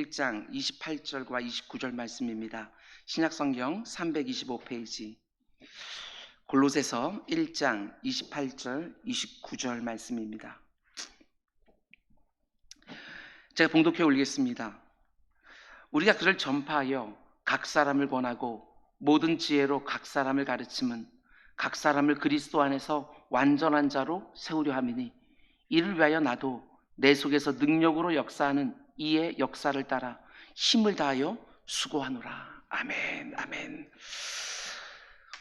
1장 28절과 29절 말씀입니다. 신약성경 325페이지 골로새서 1장 28절 29절 말씀입니다. 제가 봉독해 올리겠습니다. 우리가 그를 전파하여 각 사람을 권하고 모든 지혜로 각 사람을 가르침은 각 사람을 그리스도 안에서 완전한 자로 세우려 함이니 이를 위하여 나도 내 속에서 능력으로 역사하는 이의 역사를 따라 힘을 다하여 수고하노라. 아멘, 아멘.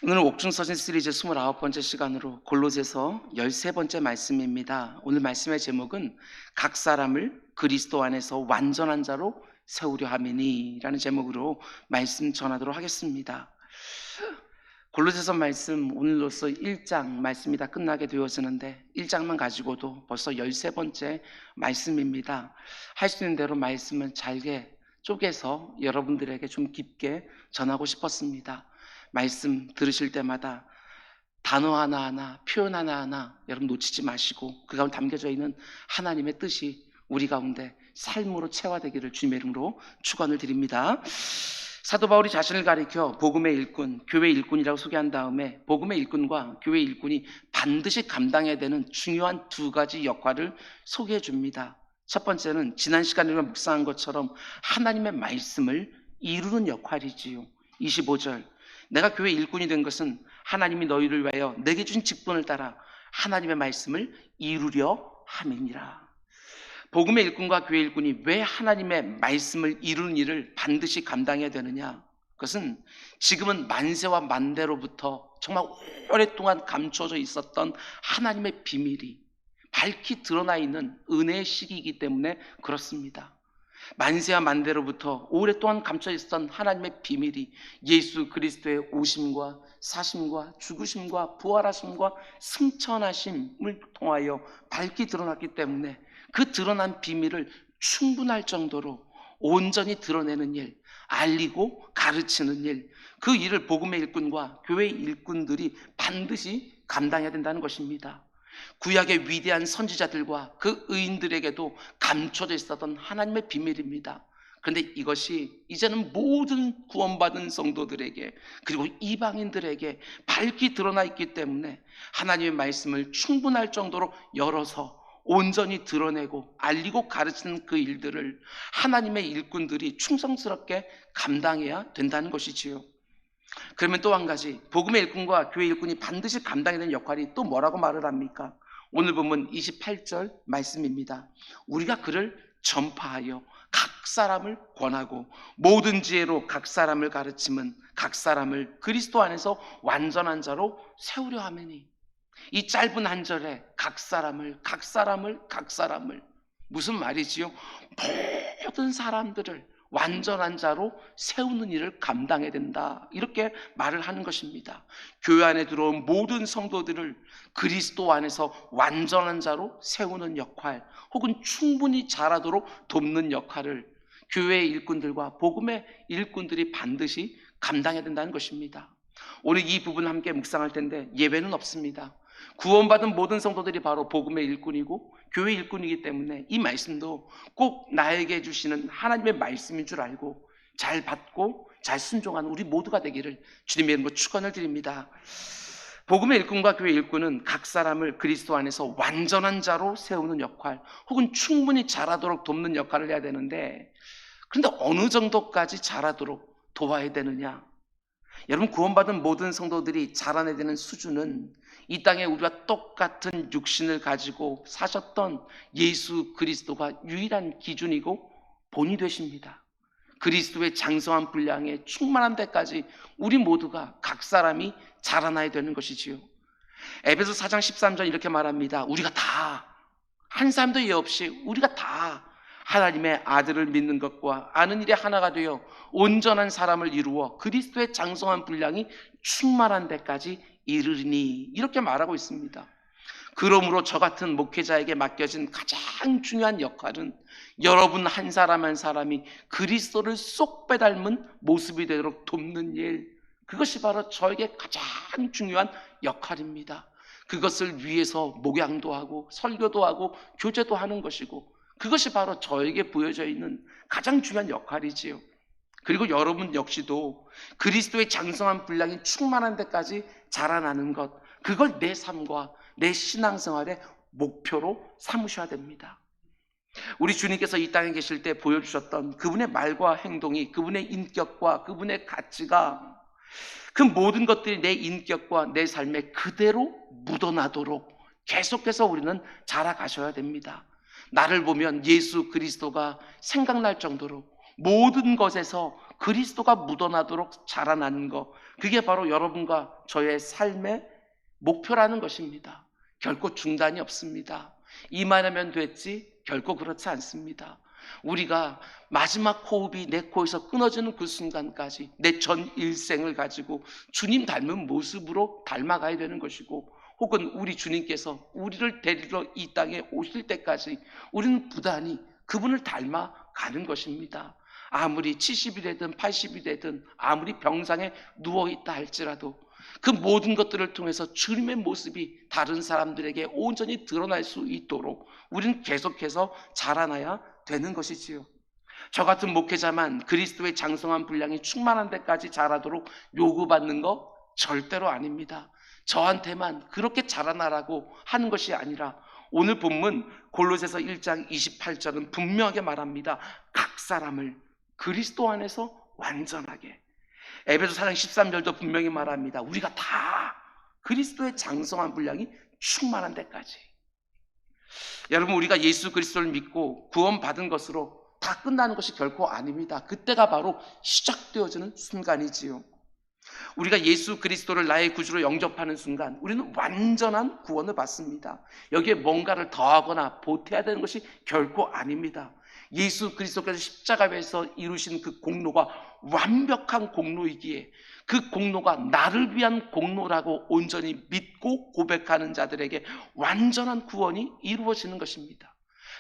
오늘은 옥중서신 시리즈 29번째 시간으로 골로새서 13번째 말씀입니다. 오늘 말씀의 제목은 각 사람을 그리스도 안에서 완전한 자로 세우려 함이니 라는 제목으로 말씀 전하도록 하겠습니다. 골로새서 말씀 오늘로써 1장 말씀이 다 끝나게 되어지는데 1장만 가지고도 벌써 13번째 말씀입니다. 할 수 있는 대로 말씀을 잘게 쪼개서 여러분들에게 좀 깊게 전하고 싶었습니다. 말씀 들으실 때마다 단어 하나하나, 표현 하나하나 여러분 놓치지 마시고 그 가운데 담겨져 있는 하나님의 뜻이 우리 가운데 삶으로 체화되기를 주님의 이름으로 축원을 드립니다. 사도 바울이 자신을 가리켜 복음의 일꾼, 교회의 일꾼이라고 소개한 다음에 복음의 일꾼과 교회의 일꾼이 반드시 감당해야 되는 중요한 두 가지 역할을 소개해 줍니다. 첫 번째는 지난 시간에 묵상한 것처럼 하나님의 말씀을 이루는 역할이지요. 25절, 내가 교회 일꾼이 된 것은 하나님이 너희를 위하여 내게 주신 직분을 따라 하나님의 말씀을 이루려 함이니라. 복음의 일꾼과 교회 일꾼이 왜 하나님의 말씀을 이루는 일을 반드시 감당해야 되느냐? 그것은 지금은 만세와 만대로부터 정말 오랫동안 감춰져 있었던 하나님의 비밀이 밝히 드러나 있는 은혜의 시기이기 때문에 그렇습니다. 만세와 만대로부터 오랫동안 감춰져 있었던 하나님의 비밀이 예수 그리스도의 오심과 사심과 죽으심과 부활하심과 승천하심을 통하여 밝히 드러났기 때문에 그 드러난 비밀을 충분할 정도로 온전히 드러내는 일, 알리고 가르치는 일, 그 일을 복음의 일꾼과 교회의 일꾼들이 반드시 감당해야 된다는 것입니다. 구약의 위대한 선지자들과 그 의인들에게도 감춰져 있었던 하나님의 비밀입니다. 그런데 이것이 이제는 모든 구원받은 성도들에게 그리고 이방인들에게 밝히 드러나 있기 때문에 하나님의 말씀을 충분할 정도로 열어서 온전히 드러내고 알리고 가르치는 그 일들을 하나님의 일꾼들이 충성스럽게 감당해야 된다는 것이지요. 그러면 또 한 가지, 복음의 일꾼과 교회 일꾼이 반드시 감당해야 되는 역할이 또 뭐라고 말을 합니까? 오늘 보면 28절 말씀입니다. 우리가 그를 전파하여 각 사람을 권하고 모든 지혜로 각 사람을 가르침은 각 사람을 그리스도 안에서 완전한 자로 세우려 하매니. 이 짧은 한 절에 각 사람을 무슨 말이지요? 모든 사람들을 완전한 자로 세우는 일을 감당해야 된다, 이렇게 말을 하는 것입니다. 교회 안에 들어온 모든 성도들을 그리스도 안에서 완전한 자로 세우는 역할, 혹은 충분히 자라도록 돕는 역할을 교회의 일꾼들과 복음의 일꾼들이 반드시 감당해야 된다는 것입니다. 오늘 이 부분 함께 묵상할 텐데 예외는 없습니다. 구원받은 모든 성도들이 바로 복음의 일꾼이고 교회 일꾼이기 때문에 이 말씀도 꼭 나에게 주시는 하나님의 말씀인 줄 알고 잘 받고 잘 순종하는 우리 모두가 되기를 주님의 이름으로 축원을 드립니다. 복음의 일꾼과 교회 일꾼은 각 사람을 그리스도 안에서 완전한 자로 세우는 역할, 혹은 충분히 자라도록 돕는 역할을 해야 되는데, 그런데 어느 정도까지 자라도록 도와야 되느냐? 여러분, 구원받은 모든 성도들이 자라나야 되는 수준은 이 땅에 우리와 똑같은 육신을 가지고 사셨던 예수 그리스도가 유일한 기준이고 본이 되십니다. 그리스도의 장성한 분량에 충만한 데까지 우리 모두가 각 사람이 자라나야 되는 것이지요. 에베소 4장 13절 이렇게 말합니다. 우리가 다, 한 사람도 예 없이 우리가 다 하나님의 아들을 믿는 것과 아는 일에 하나가 되어 온전한 사람을 이루어 그리스도의 장성한 분량이 충만한 데까지 이르리니, 이렇게 말하고 있습니다. 그러므로 저 같은 목회자에게 맡겨진 가장 중요한 역할은 여러분 한 사람 한 사람이 그리스도를 쏙 빼닮은 모습이 되도록 돕는 일, 그것이 바로 저에게 가장 중요한 역할입니다. 그것을 위해서 목양도 하고 설교도 하고 교제도 하는 것이고, 그것이 바로 저에게 보여져 있는 가장 중요한 역할이지요. 그리고 여러분 역시도 그리스도의 장성한 분량이 충만한 데까지 자라나는 것, 그걸 내 삶과 내 신앙생활의 목표로 삼으셔야 됩니다. 우리 주님께서 이 땅에 계실 때 보여주셨던 그분의 말과 행동이, 그분의 인격과 그분의 가치가, 그 모든 것들이 내 인격과 내 삶에 그대로 묻어나도록 계속해서 우리는 자라가셔야 됩니다. 나를 보면 예수 그리스도가 생각날 정도로 모든 것에서 그리스도가 묻어나도록 자라나는 것, 그게 바로 여러분과 저의 삶의 목표라는 것입니다. 결코 중단이 없습니다. 이만하면 됐지? 결코 그렇지 않습니다. 우리가 마지막 호흡이 내 코에서 끊어지는 그 순간까지 내 전 일생을 가지고 주님 닮은 모습으로 닮아가야 되는 것이고, 혹은 우리 주님께서 우리를 데리러 이 땅에 오실 때까지 우리는 부단히 그분을 닮아가는 것입니다. 아무리 70이 되든 80이 되든 아무리 병상에 누워있다 할지라도 그 모든 것들을 통해서 주님의 모습이 다른 사람들에게 온전히 드러날 수 있도록 우리는 계속해서 자라나야 되는 것이지요. 저 같은 목회자만 그리스도의 장성한 분량이 충만한 데까지 자라도록 요구받는 거 절대로 아닙니다. 저한테만 그렇게 자라나라고 하는 것이 아니라 오늘 본문 골로새서 1장 28절은 분명하게 말합니다. 각 사람을 그리스도 안에서 완전하게. 에베소 4장 13절도 분명히 말합니다. 우리가 다 그리스도의 장성한 분량이 충만한 데까지. 여러분, 우리가 예수 그리스도를 믿고 구원받은 것으로 다 끝나는 것이 결코 아닙니다. 그때가 바로 시작되어지는 순간이지요. 우리가 예수 그리스도를 나의 구주로 영접하는 순간 우리는 완전한 구원을 받습니다. 여기에 뭔가를 더하거나 보태야 되는 것이 결코 아닙니다. 예수 그리스도께서 십자가에서 이루신 그 공로가 완벽한 공로이기에 그 공로가 나를 위한 공로라고 온전히 믿고 고백하는 자들에게 완전한 구원이 이루어지는 것입니다.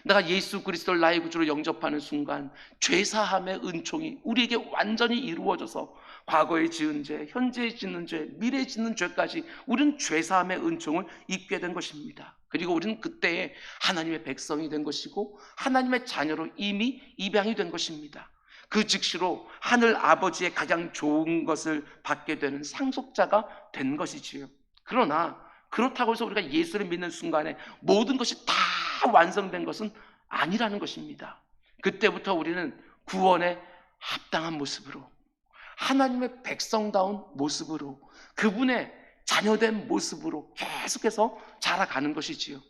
내가 예수 그리스도를 나의 구주로 영접하는 순간 죄사함의 은총이 우리에게 완전히 이루어져서 과거에 지은 죄, 현재에 짓는 죄, 미래에 짓는 죄까지 우리는 죄사함의 은총을 입게 된 것입니다. 그리고 우리는 그때에 하나님의 백성이 된 것이고 하나님의 자녀로 이미 입양이 된 것입니다. 그 즉시로 하늘 아버지의 가장 좋은 것을 받게 되는 상속자가 된 것이지요. 그러나 그렇다고 해서 우리가 예수를 믿는 순간에 모든 것이 다 완성된 것은 아니라는 것입니다. 그때부터 우리는 구원에 합당한 모습으로, 하나님의 백성다운 모습으로, 그분의 자녀된 모습으로 계속해서 자라가는 것이지요.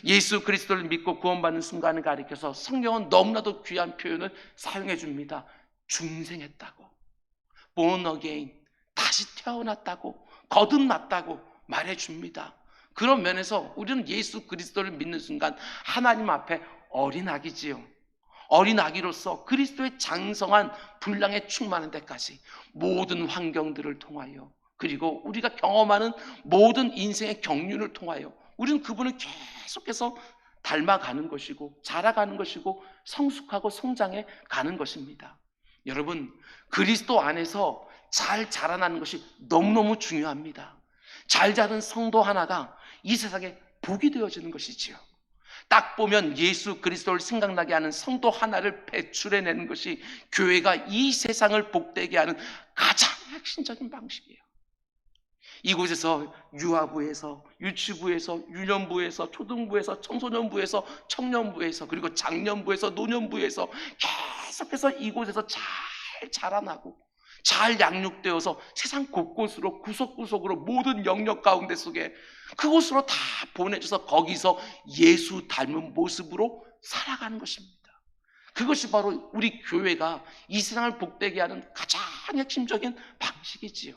예수 그리스도를 믿고 구원받는 순간을 가리켜서 성경은 너무나도 귀한 표현을 사용해 줍니다. 중생했다고, born again, 다시 태어났다고, 거듭났다고 말해 줍니다. 그런 면에서 우리는 예수 그리스도를 믿는 순간 하나님 앞에 어린아기지요. 어린아기로서 그리스도의 장성한 분량에 충만한 데까지 모든 환경들을 통하여, 그리고 우리가 경험하는 모든 인생의 경륜을 통하여 우리는 그분을 계속해서 닮아가는 것이고 자라가는 것이고 성숙하고 성장해 가는 것입니다. 여러분, 그리스도 안에서 잘 자라나는 것이 너무너무 중요합니다. 잘 자란 성도 하나가 이 세상에 복이 되어지는 것이지요. 딱 보면 예수 그리스도를 생각나게 하는 성도 하나를 배출해내는 것이 교회가 이 세상을 복되게 하는 가장 핵심적인 방식이에요. 이곳에서 유아부에서, 유치부에서, 유년부에서, 초등부에서, 청소년부에서, 청년부에서, 그리고 장년부에서, 노년부에서 계속해서 이곳에서 잘 자라나고 잘 양육되어서 세상 곳곳으로 구석구석으로 모든 영역 가운데 속에 그곳으로 다 보내줘서 거기서 예수 닮은 모습으로 살아가는 것입니다. 그것이 바로 우리 교회가 이 세상을 복되게 하는 가장 핵심적인 방식이지요.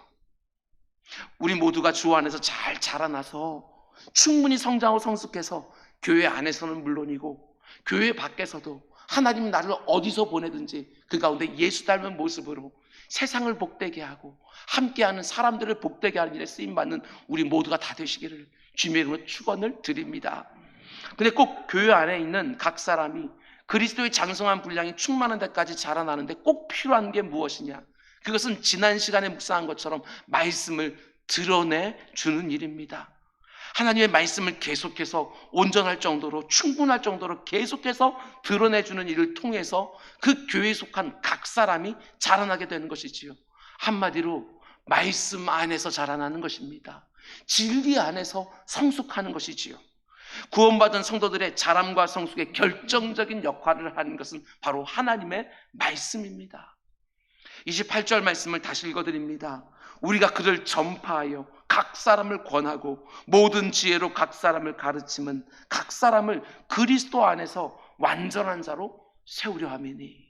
우리 모두가 주 안에서 잘 자라나서 충분히 성장하고 성숙해서 교회 안에서는 물론이고 교회 밖에서도 하나님 나를 어디서 보내든지 그 가운데 예수 닮은 모습으로 세상을 복되게 하고 함께하는 사람들을 복되게 하는 일에 쓰임받는 우리 모두가 다 되시기를 주님의 이름으로 축원을 드립니다. 근데 꼭 교회 안에 있는 각 사람이 그리스도의 장성한 분량이 충만한 데까지 자라나는데 꼭 필요한 게 무엇이냐? 그것은 지난 시간에 묵상한 것처럼 말씀을 드러내 주는 일입니다. 하나님의 말씀을 계속해서 온전할 정도로, 충분할 정도로 계속해서 드러내주는 일을 통해서 그 교회에 속한 각 사람이 자라나게 되는 것이지요. 한마디로 말씀 안에서 자라나는 것입니다. 진리 안에서 성숙하는 것이지요. 구원받은 성도들의 자람과 성숙의 결정적인 역할을 하는 것은 바로 하나님의 말씀입니다. 28절 말씀을 다시 읽어드립니다. 우리가 그를 전파하여 각 사람을 권하고 모든 지혜로 각 사람을 가르치면 각 사람을 그리스도 안에서 완전한 자로 세우려 함이니.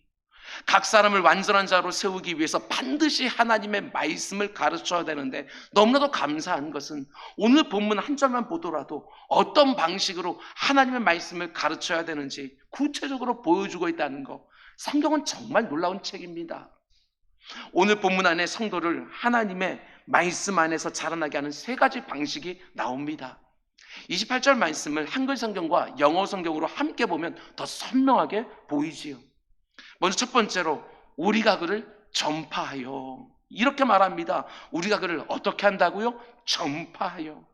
각 사람을 완전한 자로 세우기 위해서 반드시 하나님의 말씀을 가르쳐야 되는데, 너무나도 감사한 것은 오늘 본문 한 절만 보더라도 어떤 방식으로 하나님의 말씀을 가르쳐야 되는지 구체적으로 보여주고 있다는 것, 성경은 정말 놀라운 책입니다. 오늘 본문 안에 성도를 하나님의 말씀 안에서 자라나게 하는 세 가지 방식이 나옵니다. 28절 말씀을 한글 성경과 영어 성경으로 함께 보면 더 선명하게 보이지요. 먼저 첫 번째로 우리가 그를 전파하여, 이렇게 말합니다. 우리가 그를 어떻게 한다고요? 전파하여.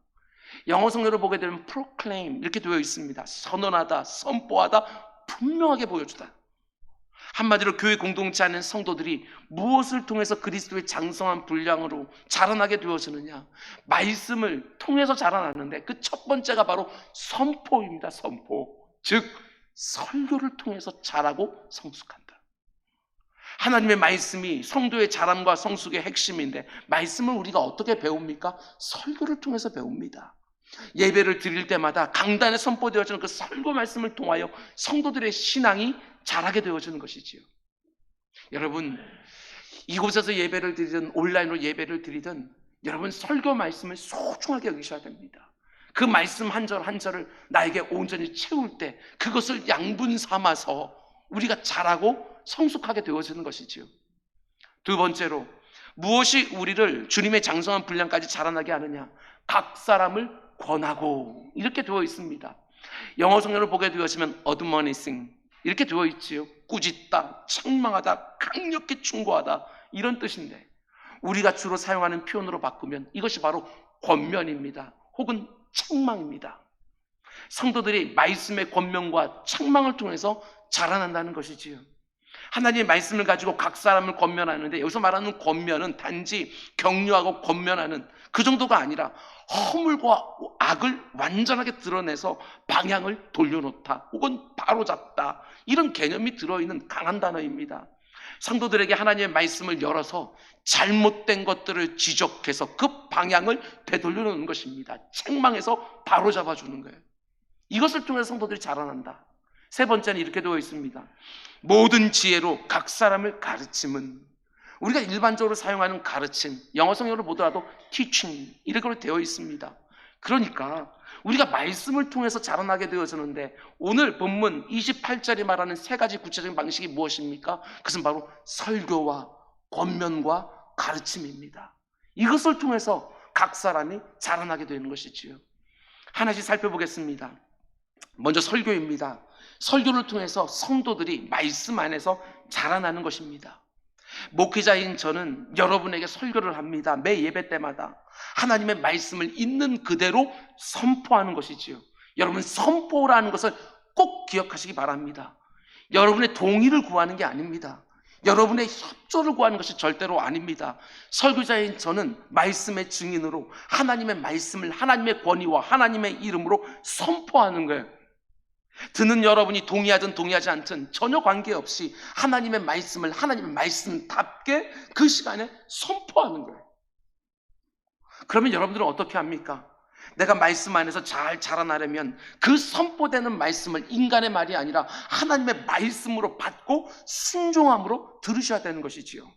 영어 성경으로 보게 되면 proclaim 이렇게 되어 있습니다. 선언하다, 선포하다, 분명하게 보여주다. 한마디로 교회 공동체 안에 성도들이 무엇을 통해서 그리스도의 장성한 분량으로 자라나게 되어지느냐, 말씀을 통해서 자라나는데 그 첫 번째가 바로 선포입니다. 선포, 즉 설교를 통해서 자라고 성숙한다. 하나님의 말씀이 성도의 자람과 성숙의 핵심인데, 말씀을 우리가 어떻게 배웁니까? 설교를 통해서 배웁니다. 예배를 드릴 때마다 강단에 선포되어지는 그 설교 말씀을 통하여 성도들의 신앙이 자라게 되어지는 것이지요. 여러분, 이곳에서 예배를 드리든 온라인으로 예배를 드리든 여러분 설교 말씀을 소중하게 여기셔야 됩니다. 그 말씀 한 절 한 절을 나에게 온전히 채울 때 그것을 양분 삼아서 우리가 자라고 성숙하게 되어지는 것이지요. 두 번째로, 무엇이 우리를 주님의 장성한 분량까지 자라나게 하느냐? 각 사람을 권하고, 이렇게 되어 있습니다. 영어 성경을 보게 되었으면 admonishing 이렇게 되어 있지요. 꾸짖다, 책망하다, 강력히 충고하다, 이런 뜻인데 우리가 주로 사용하는 표현으로 바꾸면 이것이 바로 권면입니다. 혹은 책망입니다. 성도들이 말씀의 권면과 책망을 통해서 자라난다는 것이지요. 하나님의 말씀을 가지고 각 사람을 권면하는데, 여기서 말하는 권면은 단지 격려하고 권면하는 그 정도가 아니라 허물과 악을 완전하게 드러내서 방향을 돌려놓다 혹은 바로잡다, 이런 개념이 들어있는 강한 단어입니다. 성도들에게 하나님의 말씀을 열어서 잘못된 것들을 지적해서 그 방향을 되돌려놓는 것입니다. 책망해서 바로잡아주는 거예요. 이것을 통해서 성도들이 자라난다. 세 번째는 이렇게 되어 있습니다. 모든 지혜로 각 사람을 가르침은, 우리가 일반적으로 사용하는 가르침, 영어 성경으로 보더라도 teaching 이렇게 되어 있습니다. 그러니까 우리가 말씀을 통해서 자라나게 되어지는데, 오늘 본문 28절이 말하는 세 가지 구체적인 방식이 무엇입니까? 그것은 바로 설교와 권면과 가르침입니다. 이것을 통해서 각 사람이 자라나게 되는 것이지요. 하나씩 살펴보겠습니다. 먼저 설교입니다. 설교를 통해서 성도들이 말씀 안에서 자라나는 것입니다. 목회자인 저는 여러분에게 설교를 합니다. 매 예배 때마다 하나님의 말씀을 있는 그대로 선포하는 것이지요. 여러분, 선포라는 것을 꼭 기억하시기 바랍니다. 여러분의 동의를 구하는 게 아닙니다. 여러분의 협조를 구하는 것이 절대로 아닙니다. 설교자인 저는 말씀의 증인으로 하나님의 말씀을 하나님의 권위와 하나님의 이름으로 선포하는 거예요. 듣는 여러분이 동의하든 동의하지 않든 전혀 관계없이 하나님의 말씀을 하나님의 말씀답게 그 시간에 선포하는 거예요. 그러면 여러분들은 어떻게 합니까? 내가 말씀 안에서 잘 자라나려면 그 선포되는 말씀을 인간의 말이 아니라 하나님의 말씀으로 받고 순종함으로 들으셔야 되는 것이지요.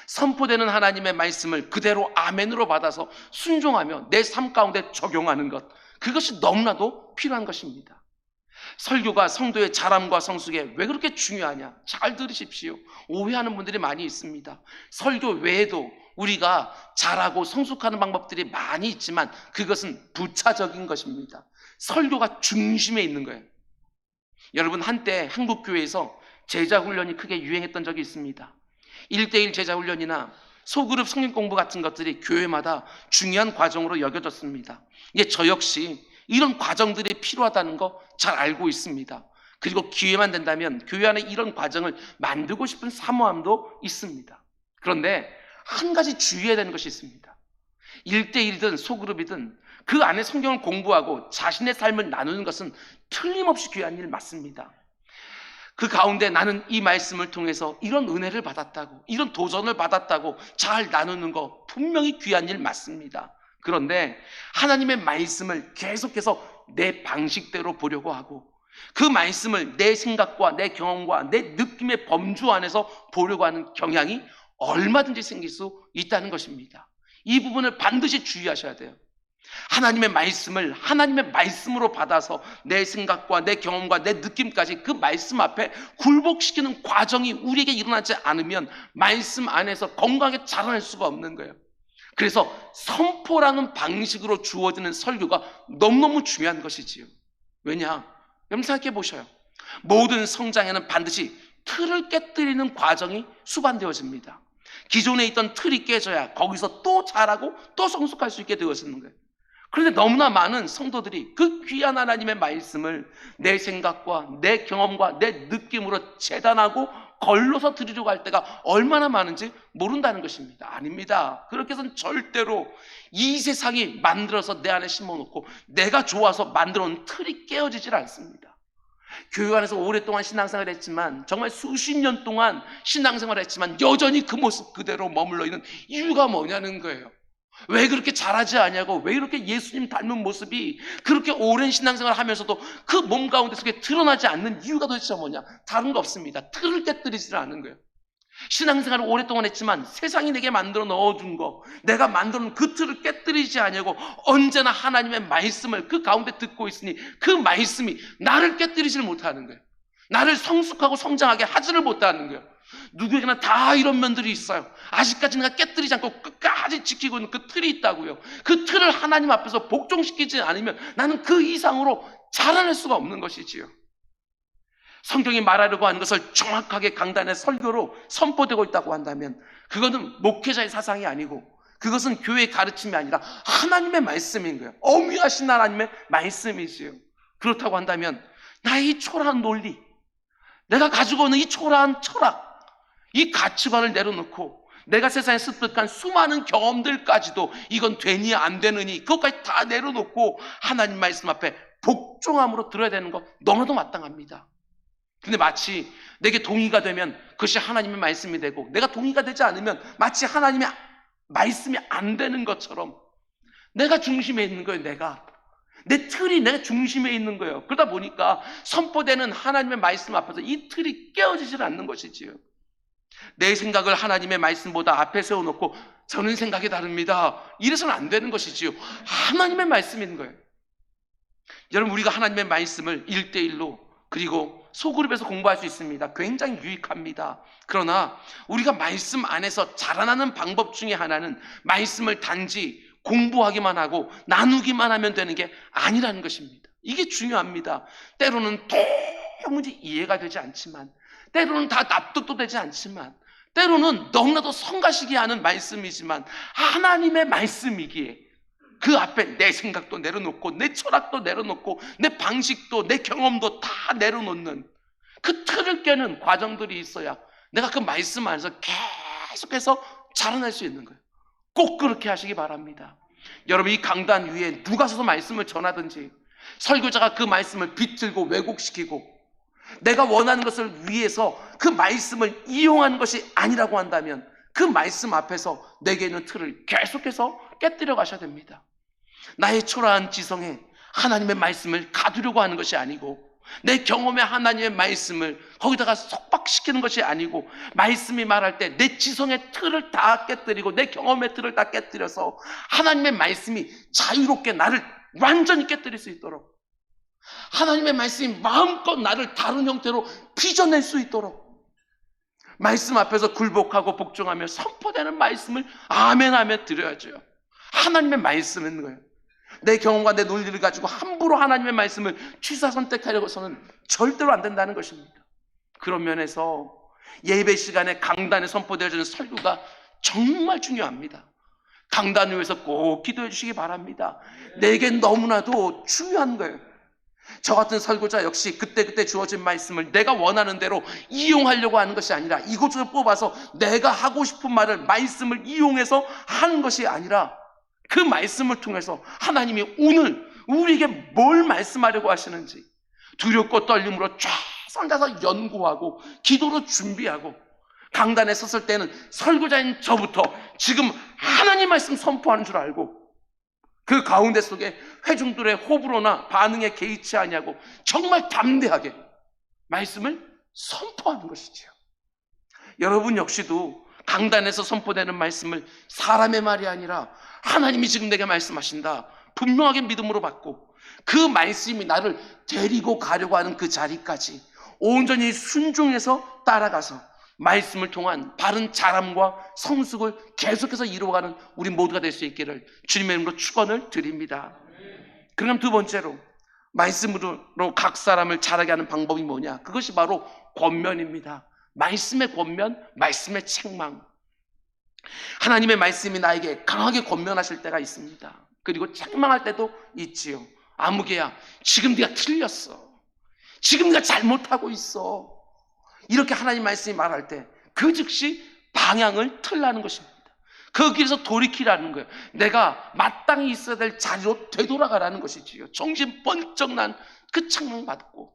선포되는 하나님의 말씀을 그대로 아멘으로 받아서 순종하며 내 삶 가운데 적용하는 것, 그것이 너무나도 필요한 것입니다. 설교가 성도의 자람과 성숙에 왜 그렇게 중요하냐? 잘 들으십시오. 오해하는 분들이 많이 있습니다. 설교 외에도 우리가 자라고 성숙하는 방법들이 많이 있지만 그것은 부차적인 것입니다. 설교가 중심에 있는 거예요. 여러분, 한때 한국교회에서 제자훈련이 크게 유행했던 적이 있습니다. 1대1 제자훈련이나 소그룹 성경 공부 같은 것들이 교회마다 중요한 과정으로 여겨졌습니다. 저 역시 이런 과정들이 필요하다는 거 잘 알고 있습니다. 그리고 기회만 된다면 교회 안에 이런 과정을 만들고 싶은 사모함도 있습니다. 그런데 한 가지 주의해야 되는 것이 있습니다. 1대1이든 소그룹이든 그 안에 성경을 공부하고 자신의 삶을 나누는 것은 틀림없이 귀한 일 맞습니다. 그 가운데 나는 이 말씀을 통해서 이런 은혜를 받았다고, 이런 도전을 받았다고 잘 나누는 거 분명히 귀한 일 맞습니다. 그런데 하나님의 말씀을 계속해서 내 방식대로 보려고 하고 그 말씀을 내 생각과 내 경험과 내 느낌의 범주 안에서 보려고 하는 경향이 얼마든지 생길 수 있다는 것입니다. 이 부분을 반드시 주의하셔야 돼요. 하나님의 말씀을 하나님의 말씀으로 받아서 내 생각과 내 경험과 내 느낌까지 그 말씀 앞에 굴복시키는 과정이 우리에게 일어나지 않으면 말씀 안에서 건강하게 자라날 수가 없는 거예요. 그래서 선포라는 방식으로 주어지는 설교가 너무너무 중요한 것이지요. 왜냐? 여러분 생각해 보셔요. 모든 성장에는 반드시 틀을 깨뜨리는 과정이 수반되어집니다. 기존에 있던 틀이 깨져야 거기서 또 자라고 또 성숙할 수 있게 되어지는 거예요. 그런데 너무나 많은 성도들이 그 귀한 하나님의 말씀을 내 생각과 내 경험과 내 느낌으로 재단하고 걸러서 드리려고 할 때가 얼마나 많은지 모른다는 것입니다. 아닙니다. 그렇게 해서는 절대로 이 세상이 만들어서 내 안에 심어놓고 내가 좋아서 만들어놓은 틀이 깨어지질 않습니다. 교회 안에서 오랫동안 신앙생활을 했지만, 정말 수십 년 동안 신앙생활을 했지만 여전히 그 모습 그대로 머물러 있는 이유가 뭐냐는 거예요. 왜 그렇게 잘하지 않냐고, 왜 이렇게 예수님 닮은 모습이 그렇게 오랜 신앙생활을 하면서도 그 몸 가운데 속에 드러나지 않는 이유가 도대체 뭐냐? 다른 거 없습니다. 틀을 깨뜨리지 않은 거예요. 신앙생활을 오랫동안 했지만 세상이 내게 만들어 넣어준 거, 내가 만들어 놓은 그 틀을 깨뜨리지 않냐고 언제나 하나님의 말씀을 그 가운데 듣고 있으니 그 말씀이 나를 깨뜨리지를 못하는 거예요. 나를 성숙하고 성장하게 하지를 못하는 거예요. 누구에게나 다 이런 면들이 있어요. 아직까지 내가 깨뜨리지 않고 끝까지 지키고 있는 그 틀이 있다고요. 그 틀을 하나님 앞에서 복종시키지 않으면 나는 그 이상으로 자라날 수가 없는 것이지요. 성경이 말하려고 하는 것을 정확하게 강단의 설교로 선포되고 있다고 한다면 그것은 목회자의 사상이 아니고 그것은 교회의 가르침이 아니라 하나님의 말씀인 거예요. 엄위하신 하나님의 말씀이지요. 그렇다고 한다면 나의 이 초라한 논리, 내가 가지고 있는 이 초라한 철학, 이 가치관을 내려놓고 내가 세상에 습득한 수많은 경험들까지도 이건 되니 안 되느니 그것까지 다 내려놓고 하나님 말씀 앞에 복종함으로 들어야 되는 거 너무나도 마땅합니다. 근데 마치 내게 동의가 되면 그것이 하나님의 말씀이 되고 내가 동의가 되지 않으면 마치 하나님의 말씀이 안 되는 것처럼 내가 중심에 있는 거예요. 내 틀이 내가 중심에 있는 거예요. 그러다 보니까 선포되는 하나님의 말씀 앞에서 이 틀이 깨어지질 않는 것이지요. 내 생각을 하나님의 말씀보다 앞에 세워놓고 저는 생각이 다릅니다, 이래서는 안 되는 것이지요. 하나님의 말씀인 거예요. 여러분, 우리가 하나님의 말씀을 1대1로 그리고 소그룹에서 공부할 수 있습니다. 굉장히 유익합니다. 그러나 우리가 말씀 안에서 자라나는 방법 중에 하나는 말씀을 단지 공부하기만 하고 나누기만 하면 되는 게 아니라는 것입니다. 이게 중요합니다. 때로는 도무지 이해가 되지 않지만, 때로는 다 납득도 되지 않지만, 때로는 너무나도 성가시게 하는 말씀이지만 하나님의 말씀이기에 그 앞에 내 생각도 내려놓고 내 철학도 내려놓고 내 방식도 내 경험도 다 내려놓는 그 틀을 깨는 과정들이 있어야 내가 그 말씀 안에서 계속해서 자라날 수 있는 거예요. 꼭 그렇게 하시기 바랍니다. 여러분, 이 강단 위에 누가 서서 말씀을 전하든지 설교자가 그 말씀을 비틀고 왜곡시키고 내가 원하는 것을 위해서 그 말씀을 이용하는 것이 아니라고 한다면 그 말씀 앞에서 내게 있는 틀을 계속해서 깨뜨려 가셔야 됩니다. 나의 초라한 지성에 하나님의 말씀을 가두려고 하는 것이 아니고 내 경험에 하나님의 말씀을 거기다가 속박시키는 것이 아니고 말씀이 말할 때 내 지성의 틀을 다 깨뜨리고 내 경험의 틀을 다 깨뜨려서 하나님의 말씀이 자유롭게 나를 완전히 깨뜨릴 수 있도록, 하나님의 말씀이 마음껏 나를 다른 형태로 빚어낼 수 있도록 말씀 앞에서 굴복하고 복종하며 선포되는 말씀을 아멘하며 드려야죠. 하나님의 말씀인 거예요. 내 경험과 내 논리를 가지고 함부로 하나님의 말씀을 취사 선택하려고서는 절대로 안 된다는 것입니다. 그런 면에서 예배 시간에 강단에 선포되어지는 설교가 정말 중요합니다. 강단 위에서 꼭 기도해 주시기 바랍니다. 내겐 너무나도 중요한 거예요. 저 같은 설교자 역시 그때그때 주어진 말씀을 내가 원하는 대로 이용하려고 하는 것이 아니라 이곳저곳 뽑아서 내가 하고 싶은 말씀을 이용해서 하는 것이 아니라 그 말씀을 통해서 하나님이 오늘 우리에게 뭘 말씀하려고 하시는지 두렵고 떨림으로 최선 다해서 연구하고 기도로 준비하고 강단에 섰을 때는 설교자인 저부터 지금 하나님 말씀 선포하는 줄 알고 그 가운데 속에 회중들의 호불호나 반응에 개의치 아니하고 정말 담대하게 말씀을 선포하는 것이지요. 여러분 역시도 강단에서 선포되는 말씀을 사람의 말이 아니라 하나님이 지금 내게 말씀하신다 분명하게 믿음으로 받고 그 말씀이 나를 데리고 가려고 하는 그 자리까지 온전히 순종해서 따라가서 말씀을 통한 바른 자람과 성숙을 계속해서 이루어가는 우리 모두가 될 수 있기를 주님의 이름으로 축원을 드립니다. 그럼 두 번째로 말씀으로 각 사람을 자라게 하는 방법이 뭐냐? 그것이 바로 권면입니다. 말씀의 권면, 말씀의 책망. 하나님의 말씀이 나에게 강하게 권면하실 때가 있습니다. 그리고 책망할 때도 있지요. 아무개야, 지금 네가 틀렸어. 지금 네가 잘못하고 있어. 이렇게 하나님 말씀이 말할 때 그 즉시 방향을 틀라는 것입니다. 그 길에서 돌이키라는 거예요. 내가 마땅히 있어야 될 자리로 되돌아가라는 것이지요. 정신 번쩍 난 그 책망받고.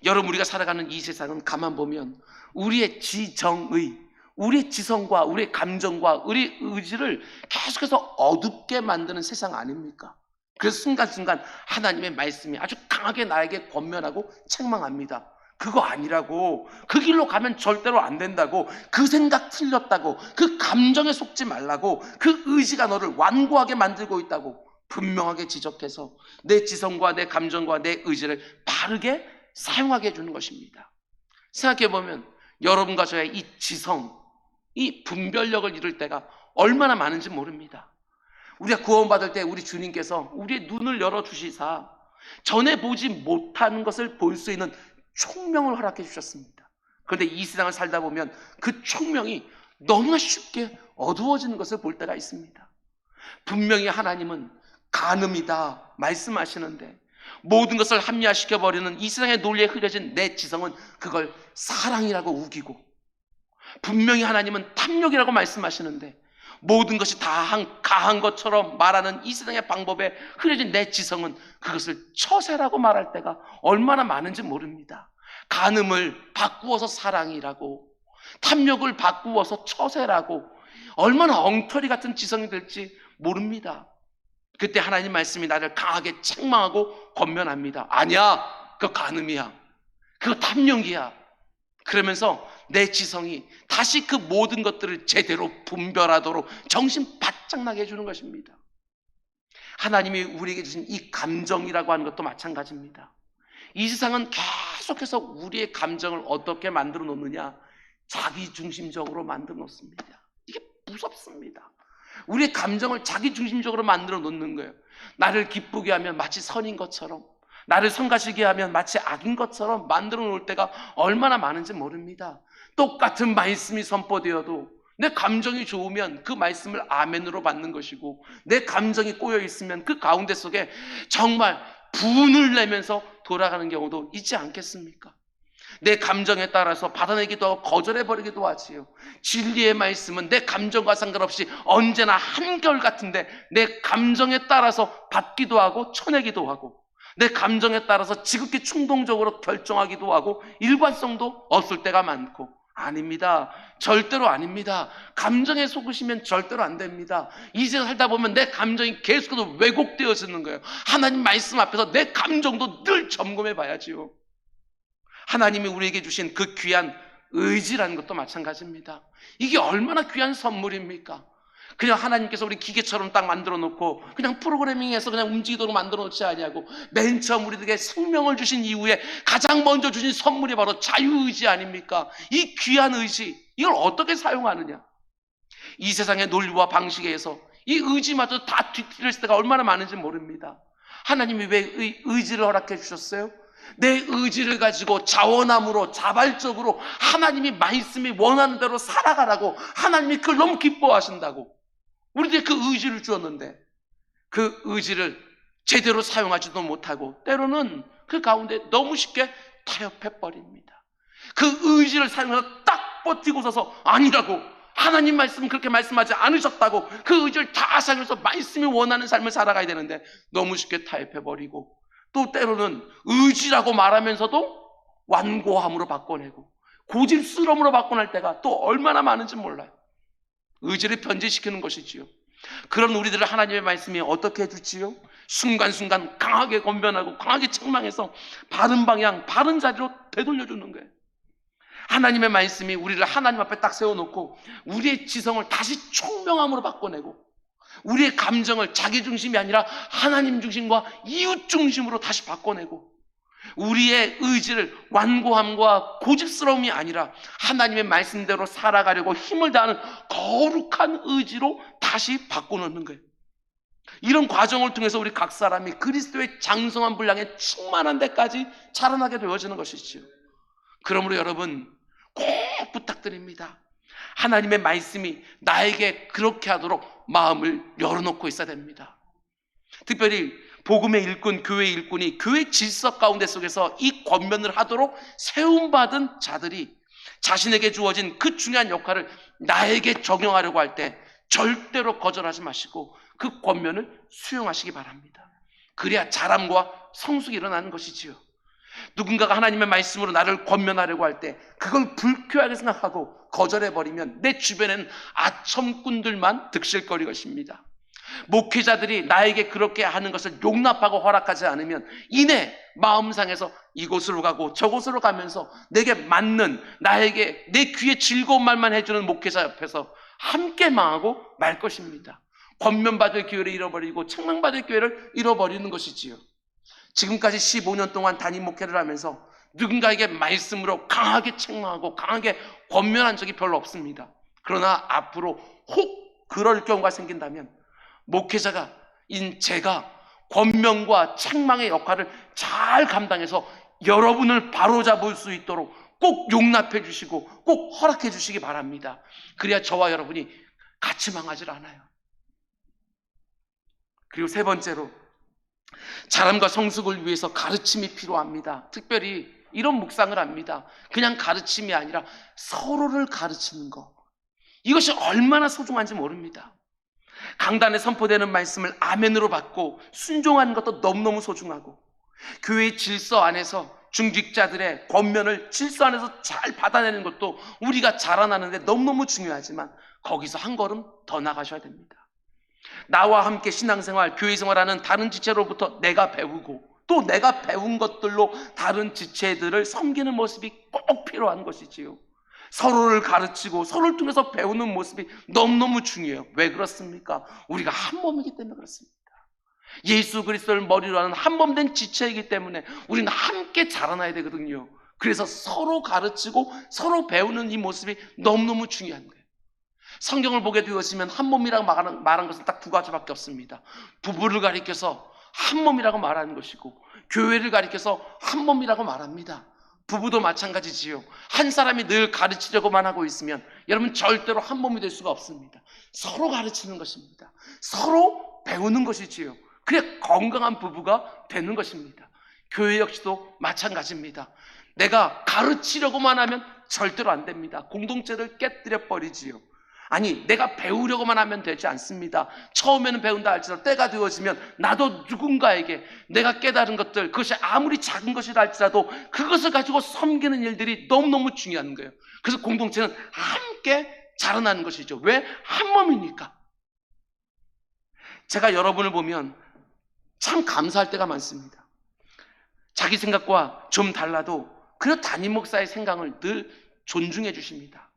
여러분 우리가 살아가는 이 세상은 가만 보면 우리의 지정의, 우리의 지성과 우리의 감정과 우리의 의지를 계속해서 어둡게 만드는 세상 아닙니까? 그래서 순간순간 하나님의 말씀이 아주 강하게 나에게 권면하고 책망합니다. 그거 아니라고, 그 길로 가면 절대로 안 된다고, 그 생각 틀렸다고, 그 감정에 속지 말라고, 그 의지가 너를 완고하게 만들고 있다고 분명하게 지적해서 내 지성과 내 감정과 내 의지를 바르게 사용하게 해주는 것입니다. 생각해보면 여러분과 저의 이 지성, 이 분별력을 이룰 때가 얼마나 많은지 모릅니다. 우리가 구원받을 때 우리 주님께서 우리의 눈을 열어주시사 전에 보지 못하는 것을 볼 수 있는 총명을 허락해 주셨습니다. 그런데 이 세상을 살다 보면 그 총명이 너무나 쉽게 어두워지는 것을 볼 때가 있습니다. 분명히 하나님은 간음이다 말씀하시는데 모든 것을 합리화시켜버리는 이 세상의 논리에 흐려진 내 지성은 그걸 사랑이라고 우기고, 분명히 하나님은 탐욕이라고 말씀하시는데 모든 것이 다 가한 것처럼 말하는 이 세상의 방법에 흐려진 내 지성은 그것을 처세라고 말할 때가 얼마나 많은지 모릅니다. 간음을 바꾸어서 사랑이라고, 탐욕을 바꾸어서 처세라고, 얼마나 엉터리 같은 지성이 될지 모릅니다. 그때 하나님 말씀이 나를 강하게 책망하고 권면합니다. 아니야, 그거 간음이야, 그거 탐욕이야. 그러면서 내 지성이 다시 그 모든 것들을 제대로 분별하도록 정신 바짝 나게 해주는 것입니다. 하나님이 우리에게 주신 이 감정이라고 하는 것도 마찬가지입니다. 이 세상은 계속해서 우리의 감정을 어떻게 만들어 놓느냐? 자기중심적으로 만들어 놓습니다. 이게 무섭습니다. 우리의 감정을 자기중심적으로 만들어 놓는 거예요. 나를 기쁘게 하면 마치 선인 것처럼, 나를 성가시게 하면 마치 악인 것처럼 만들어 놓을 때가 얼마나 많은지 모릅니다. 똑같은 말씀이 선포되어도 내 감정이 좋으면 그 말씀을 아멘으로 받는 것이고, 내 감정이 꼬여 있으면 그 가운데 속에 정말 분을 내면서 돌아가는 경우도 있지 않겠습니까? 내 감정에 따라서 받아내기도 하고 거절해버리기도 하지요. 진리의 말씀은 내 감정과 상관없이 언제나 한결같은데 내 감정에 따라서 받기도 하고 쳐내기도 하고, 내 감정에 따라서 지극히 충동적으로 결정하기도 하고 일관성도 없을 때가 많고. 아닙니다. 절대로 아닙니다. 감정에 속으시면 절대로 안 됩니다. 이 세상 살다 보면 내 감정이 계속해서 왜곡되어지는 거예요. 하나님 말씀 앞에서 내 감정도 늘 점검해 봐야지요. 하나님이 우리에게 주신 그 귀한 의지라는 것도 마찬가지입니다. 이게 얼마나 귀한 선물입니까? 그냥 하나님께서 우리 기계처럼 딱 만들어 놓고 그냥 프로그래밍해서 그냥 움직이도록 만들어 놓지 아니하고, 맨 처음 우리들에게 생명을 주신 이후에 가장 먼저 주신 선물이 바로 자유의지 아닙니까? 이 귀한 의지, 이걸 어떻게 사용하느냐? 이 세상의 논리와 방식에 의해서 이 의지마저 다 뒤틀릴 때가 얼마나 많은지 모릅니다. 하나님이 왜 의지를 허락해 주셨어요? 내 의지를 가지고 자원함으로 자발적으로 하나님이 말씀이 원하는 대로 살아가라고, 하나님이 그걸 너무 기뻐하신다고 우리들에게 그 의지를 주었는데 그 의지를 제대로 사용하지도 못하고 때로는 그 가운데 너무 쉽게 타협해버립니다. 그 의지를 사용해서 딱 버티고 서서 아니라고, 하나님 말씀은 그렇게 말씀하지 않으셨다고 그 의지를 다 사용해서 말씀이 원하는 삶을 살아가야 되는데 너무 쉽게 타협해버리고, 또 때로는 의지라고 말하면서도 완고함으로 바꿔내고 고집스러움으로 바꿔낼 때가 또 얼마나 많은지 몰라요. 의지를 변질시키는 것이지요. 그런 우리들을 하나님의 말씀이 어떻게 해주지요? 순간순간 강하게 권면하고 강하게 책망해서 바른 방향, 바른 자리로 되돌려주는 거예요. 하나님의 말씀이 우리를 하나님 앞에 딱 세워놓고 우리의 지성을 다시 총명함으로 바꿔내고 우리의 감정을 자기 중심이 아니라 하나님 중심과 이웃 중심으로 다시 바꿔내고 우리의 의지를 완고함과 고집스러움이 아니라 하나님의 말씀대로 살아가려고 힘을 다하는 거룩한 의지로 다시 바꿔놓는 거예요. 이런 과정을 통해서 우리 각 사람이 그리스도의 장성한 분량에 충만한 데까지 자라나게 되어지는 것이지요. 그러므로 여러분 꼭 부탁드립니다. 하나님의 말씀이 나에게 그렇게 하도록 마음을 열어놓고 있어야 됩니다. 특별히 복음의 일꾼, 교회의 일꾼이 교회 질서 가운데 속에서 이 권면을 하도록 세움받은 자들이 자신에게 주어진 그 중요한 역할을 나에게 적용하려고 할 때 절대로 거절하지 마시고 그 권면을 수용하시기 바랍니다. 그래야 자람과 성숙이 일어나는 것이지요. 누군가가 하나님의 말씀으로 나를 권면하려고 할 때 그걸 불쾌하게 생각하고 거절해버리면 내 주변에는 아첨꾼들만 득실거릴 것입니다. 목회자들이 나에게 그렇게 하는 것을 용납하고 허락하지 않으면 이내 마음상에서 이곳으로 가고 저곳으로 가면서 내게 맞는, 나에게 내 귀에 즐거운 말만 해주는 목회자 옆에서 함께 망하고 말 것입니다. 권면받을 기회를 잃어버리고 책망받을 기회를 잃어버리는 것이지요. 지금까지 15년 동안 담임 목회를 하면서 누군가에게 말씀으로 강하게 책망하고 강하게 권면한 적이 별로 없습니다. 그러나 앞으로 혹 그럴 경우가 생긴다면 목회자가 인 제가 권면과 책망의 역할을 잘 감당해서 여러분을 바로잡을 수 있도록 꼭 용납해 주시고 꼭 허락해 주시기 바랍니다. 그래야 저와 여러분이 같이 망하질 않아요. 그리고 세 번째로, 자람과 성숙을 위해서 가르침이 필요합니다. 특별히 이런 묵상을 합니다. 그냥 가르침이 아니라 서로를 가르치는 것, 이것이 얼마나 소중한지 모릅니다. 강단에 선포되는 말씀을 아멘으로 받고 순종하는 것도 너무너무 소중하고, 교회의 질서 안에서 중직자들의 권면을 질서 안에서 잘 받아내는 것도 우리가 자라나는데 너무너무 중요하지만 거기서 한 걸음 더 나가셔야 됩니다. 나와 함께 신앙생활, 교회생활하는 다른 지체로부터 내가 배우고 또 내가 배운 것들로 다른 지체들을 섬기는 모습이 꼭 필요한 것이지요. 서로를 가르치고 서로를 통해서 배우는 모습이 너무너무 중요해요. 왜 그렇습니까? 우리가 한 몸이기 때문에 그렇습니다. 예수 그리스도를 머리로 하는 한 몸 된 지체이기 때문에 우리는 함께 자라나야 되거든요. 그래서 서로 가르치고 서로 배우는 이 모습이 너무너무 중요한 거예요. 성경을 보게 되었으면 한 몸이라고 말한 것은 딱 두 가지밖에 없습니다. 부부를 가리켜서 한 몸이라고 말하는 것이고, 교회를 가리켜서 한 몸이라고 말합니다. 부부도 마찬가지지요. 한 사람이 늘 가르치려고만 하고 있으면 여러분 절대로 한 몸이 될 수가 없습니다. 서로 가르치는 것입니다. 서로 배우는 것이지요. 그래 건강한 부부가 되는 것입니다. 교회 역시도 마찬가지입니다. 내가 가르치려고만 하면 절대로 안 됩니다. 공동체를 깨뜨려 버리지요. 아니, 내가 배우려고만 하면 되지 않습니다. 처음에는 배운다 할지라도 때가 되어지면 나도 누군가에게 내가 깨달은 것들, 그것이 아무리 작은 것이라 할지라도 그것을 가지고 섬기는 일들이 너무너무 중요한 거예요. 그래서 공동체는 함께 자라나는 것이죠. 왜? 한 몸이니까. 제가 여러분을 보면 참 감사할 때가 많습니다. 자기 생각과 좀 달라도 그래도 담임 목사의 생각을 늘 존중해 주십니다.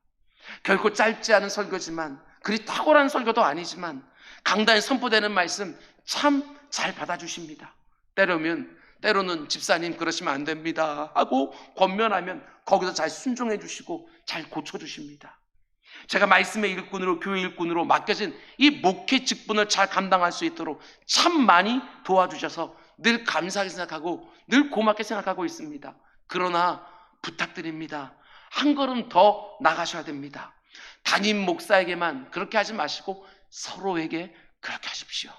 결코 짧지 않은 설교지만, 그리 탁월한 설교도 아니지만 강단에 선포되는 말씀 참 잘 받아주십니다. 때로는 집사님 그러시면 안 됩니다 하고 권면하면 거기서 잘 순종해 주시고 잘 고쳐주십니다. 제가 말씀의 일꾼으로, 교회 일꾼으로 맡겨진 이 목회 직분을 잘 감당할 수 있도록 참 많이 도와주셔서 늘 감사하게 생각하고 늘 고맙게 생각하고 있습니다. 그러나 부탁드립니다. 한 걸음 더 나가셔야 됩니다. 담임 목사에게만 그렇게 하지 마시고 서로에게 그렇게 하십시오.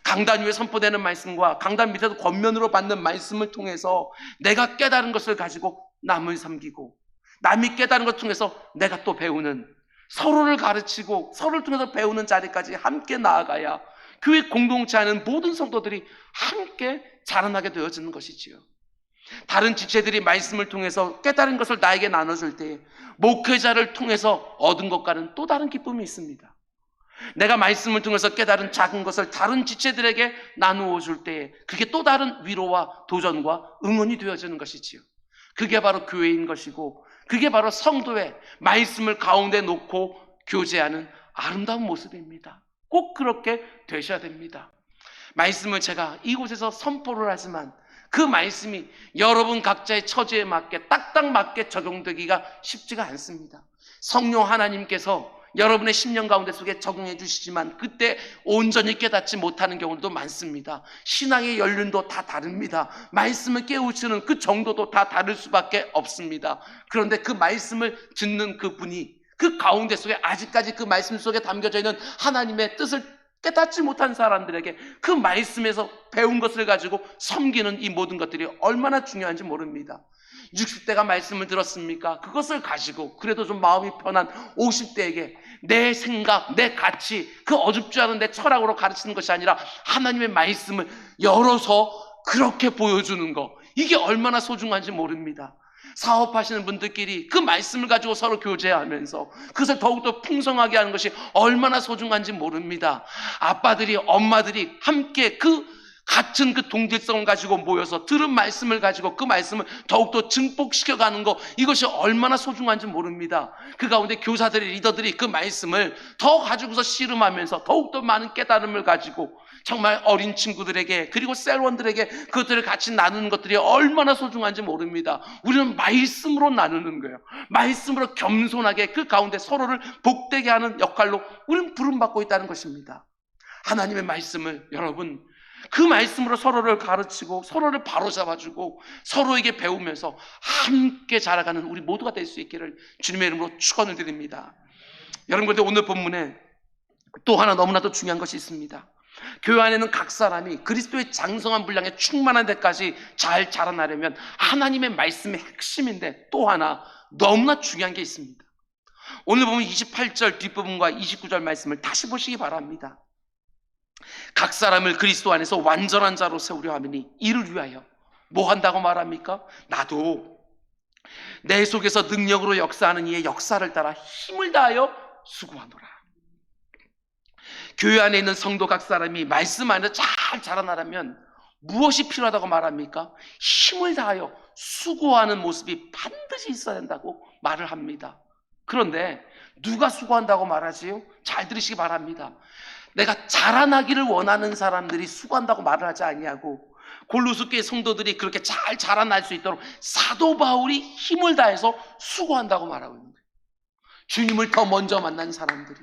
강단 위에 선포되는 말씀과 강단 밑에서 겉면으로 받는 말씀을 통해서 내가 깨달은 것을 가지고 남을 섬기고, 남이 깨달은 것을 통해서 내가 또 배우는, 서로를 가르치고 서로를 통해서 배우는 자리까지 함께 나아가야 교회 공동체 안에 모든 성도들이 함께 자라나게 되어지는 것이지요. 다른 지체들이 말씀을 통해서 깨달은 것을 나에게 나눠줄 때 목회자를 통해서 얻은 것과는 또 다른 기쁨이 있습니다. 내가 말씀을 통해서 깨달은 작은 것을 다른 지체들에게 나누어 줄 때에 그게 또 다른 위로와 도전과 응원이 되어지는 것이지요. 그게 바로 교회인 것이고, 그게 바로 성도의 말씀을 가운데 놓고 교제하는 아름다운 모습입니다. 꼭 그렇게 되셔야 됩니다. 말씀을 제가 이곳에서 선포를 하지만 그 말씀이 여러분 각자의 처지에 맞게 딱딱 맞게 적용되기가 쉽지가 않습니다. 성령 하나님께서 여러분의 심령 가운데 속에 적용해 주시지만 그때 온전히 깨닫지 못하는 경우도 많습니다. 신앙의 연륜도 다 다릅니다. 말씀을 깨우치는 그 정도도 다 다를 수밖에 없습니다. 그런데 그 말씀을 듣는 그분이 그 가운데 속에 아직까지 그 말씀 속에 담겨져 있는 하나님의 뜻을 깨닫지 못한 사람들에게 그 말씀에서 배운 것을 가지고 섬기는 이 모든 것들이 얼마나 중요한지 모릅니다. 60대가 말씀을 들었습니까? 그것을 가지고 그래도 좀 마음이 편한 50대에게 내 생각, 내 가치, 그 어줍지 않은 내 철학으로 가르치는 것이 아니라 하나님의 말씀을 열어서 그렇게 보여주는 것, 이게 얼마나 소중한지 모릅니다. 사업하시는 분들끼리 그 말씀을 가지고 서로 교제하면서 그것을 더욱더 풍성하게 하는 것이 얼마나 소중한지 모릅니다. 아빠들이, 엄마들이 함께 같은 그 동질성을 가지고 모여서 들은 말씀을 가지고 그 말씀을 더욱더 증폭시켜가는 것, 이것이 얼마나 소중한지 모릅니다. 그 가운데 교사들이, 리더들이 그 말씀을 더 가지고서 씨름하면서 더욱더 많은 깨달음을 가지고 정말 어린 친구들에게, 그리고 셀원들에게 그것들을 같이 나누는 것들이 얼마나 소중한지 모릅니다. 우리는 말씀으로 나누는 거예요. 말씀으로 겸손하게 그 가운데 서로를 복되게 하는 역할로 우리는 부름받고 있다는 것입니다. 하나님의 말씀을, 여러분, 그 말씀으로 서로를 가르치고 서로를 바로잡아주고 서로에게 배우면서 함께 자라가는 우리 모두가 될 수 있기를 주님의 이름으로 축원을 드립니다. 여러분, 그런데 오늘 본문에 또 하나 너무나도 중요한 것이 있습니다. 교회 안에는 각 사람이 그리스도의 장성한 분량에 충만한 데까지 잘 자라나려면 하나님의 말씀의 핵심인데 또 하나 너무나 중요한 게 있습니다. 오늘 보면 28절 뒷부분과 29절 말씀을 다시 보시기 바랍니다. 각 사람을 그리스도 안에서 완전한 자로 세우려 하느니 이를 위하여 뭐 한다고 말합니까? 나도 내 속에서 능력으로 역사하는 이의 역사를 따라 힘을 다하여 수고하노라. 교회 안에 있는 성도 각 사람이 말씀 안에서 잘 자라나려면 무엇이 필요하다고 말합니까? 힘을 다하여 수고하는 모습이 반드시 있어야 된다고 말을 합니다. 그런데 누가 수고한다고 말하지요? 잘 들으시기 바랍니다. 내가 자라나기를 원하는 사람들이 수고한다고 말을 하지 아니하고, 골로새 교회 성도들이 그렇게 잘 자라날 수 있도록 사도 바울이 힘을 다해서 수고한다고 말하고 있는 거예요. 주님을 더 먼저 만난 사람들이,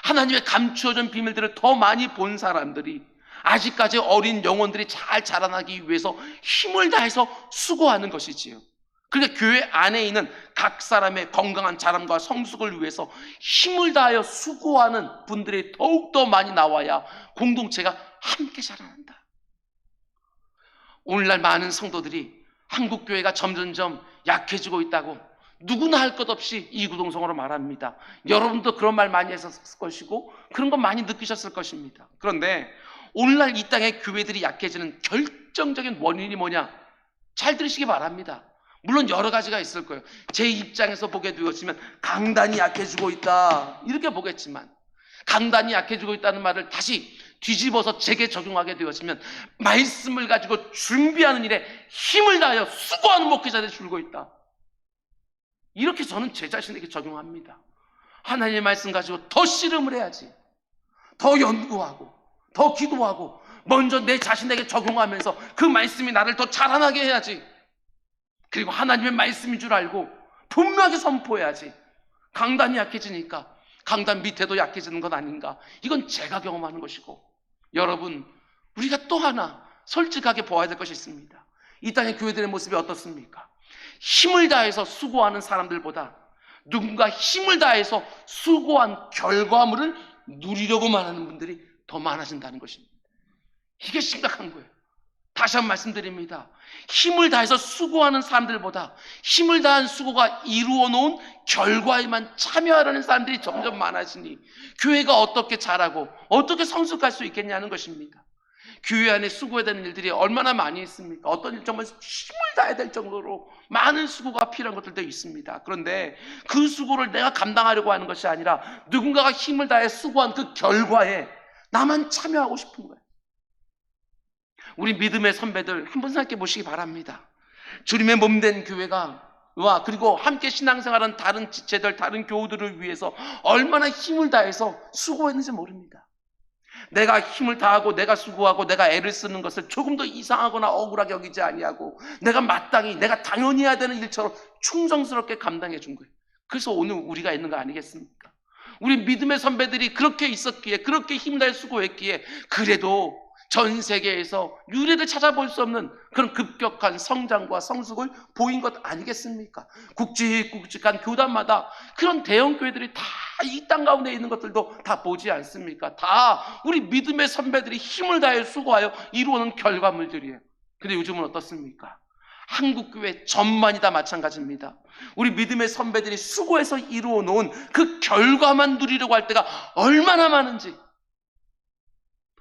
하나님의 감추어진 비밀들을 더 많이 본 사람들이, 아직까지 어린 영혼들이 잘 자라나기 위해서 힘을 다해서 수고하는 것이지요. 그러니까 교회 안에 있는 각 사람의 건강한 자람과 성숙을 위해서 힘을 다하여 수고하는 분들이 더욱더 많이 나와야 공동체가 함께 자라난다. 오늘날 많은 성도들이 한국 교회가 점점점 약해지고 있다고 누구나 할 것 없이 이구동성으로 말합니다. 여러분도 그런 말 많이 했었을 것이고 그런 거 많이 느끼셨을 것입니다. 그런데 오늘날 이 땅의 교회들이 약해지는 결정적인 원인이 뭐냐? 잘 들으시기 바랍니다. 물론 여러 가지가 있을 거예요. 제 입장에서 보게 되었으면 강단이 약해지고 있다 이렇게 보겠지만, 강단이 약해지고 있다는 말을 다시 뒤집어서 제게 적용하게 되었으면 말씀을 가지고 준비하는 일에 힘을 다하여 수고하는 목회자들이 줄고 있다, 이렇게 저는 제 자신에게 적용합니다. 하나님의 말씀 가지고 더 씨름을 해야지, 더 연구하고 더 기도하고 먼저 내 자신에게 적용하면서 그 말씀이 나를 더 자라나게 해야지, 그리고 하나님의 말씀인 줄 알고 분명하게 선포해야지. 강단이 약해지니까 강단 밑에도 약해지는 건 아닌가, 이건 제가 경험하는 것이고, 여러분, 우리가 또 하나 솔직하게 보아야 될 것이 있습니다. 이 땅의 교회들의 모습이 어떻습니까? 힘을 다해서 수고하는 사람들보다 누군가 힘을 다해서 수고한 결과물을 누리려고만 하는 분들이 더 많아진다는 것입니다. 이게 심각한 거예요. 다시 한번 말씀드립니다. 힘을 다해서 수고하는 사람들보다 힘을 다한 수고가 이루어 놓은 결과에만 참여하려는 사람들이 점점 많아지니 교회가 어떻게 자라고 어떻게 성숙할 수 있겠냐는 것입니다. 교회 안에 수고해야 되는 일들이 얼마나 많이 있습니까? 어떤 일 정말 힘을 다해야 될 정도로 많은 수고가 필요한 것들도 있습니다. 그런데 그 수고를 내가 감당하려고 하는 것이 아니라 누군가가 힘을 다해 수고한 그 결과에 나만 참여하고 싶은 거예요. 우리 믿음의 선배들 한번 생각해 보시기 바랍니다. 주님의 몸된 교회가 그리고 함께 신앙생활하는 다른 지체들, 다른 교우들을 위해서 얼마나 힘을 다해서 수고했는지 모릅니다. 내가 힘을 다하고 내가 수고하고 내가 애를 쓰는 것을 조금 더 이상하거나 억울하게 여기지 아니하고 내가 마땅히 내가 당연히 해야 되는 일처럼 충성스럽게 감당해 준 거예요. 그래서 오늘 우리가 있는 거 아니겠습니까? 우리 믿음의 선배들이 그렇게 있었기에, 그렇게 힘을 다해 수고했기에 그래도 전 세계에서 유례를 찾아볼 수 없는 그런 급격한 성장과 성숙을 보인 것 아니겠습니까? 굵직굵직한 교단마다 그런 대형 교회들이 다 이 땅 가운데 있는 것들도 다 보지 않습니까? 다 우리 믿음의 선배들이 힘을 다해 수고하여 이루어놓은 결과물들이에요. 근데 요즘은 어떻습니까? 한국교회 전반이 다 마찬가지입니다. 우리 믿음의 선배들이 수고해서 이루어놓은 그 결과만 누리려고 할 때가 얼마나 많은지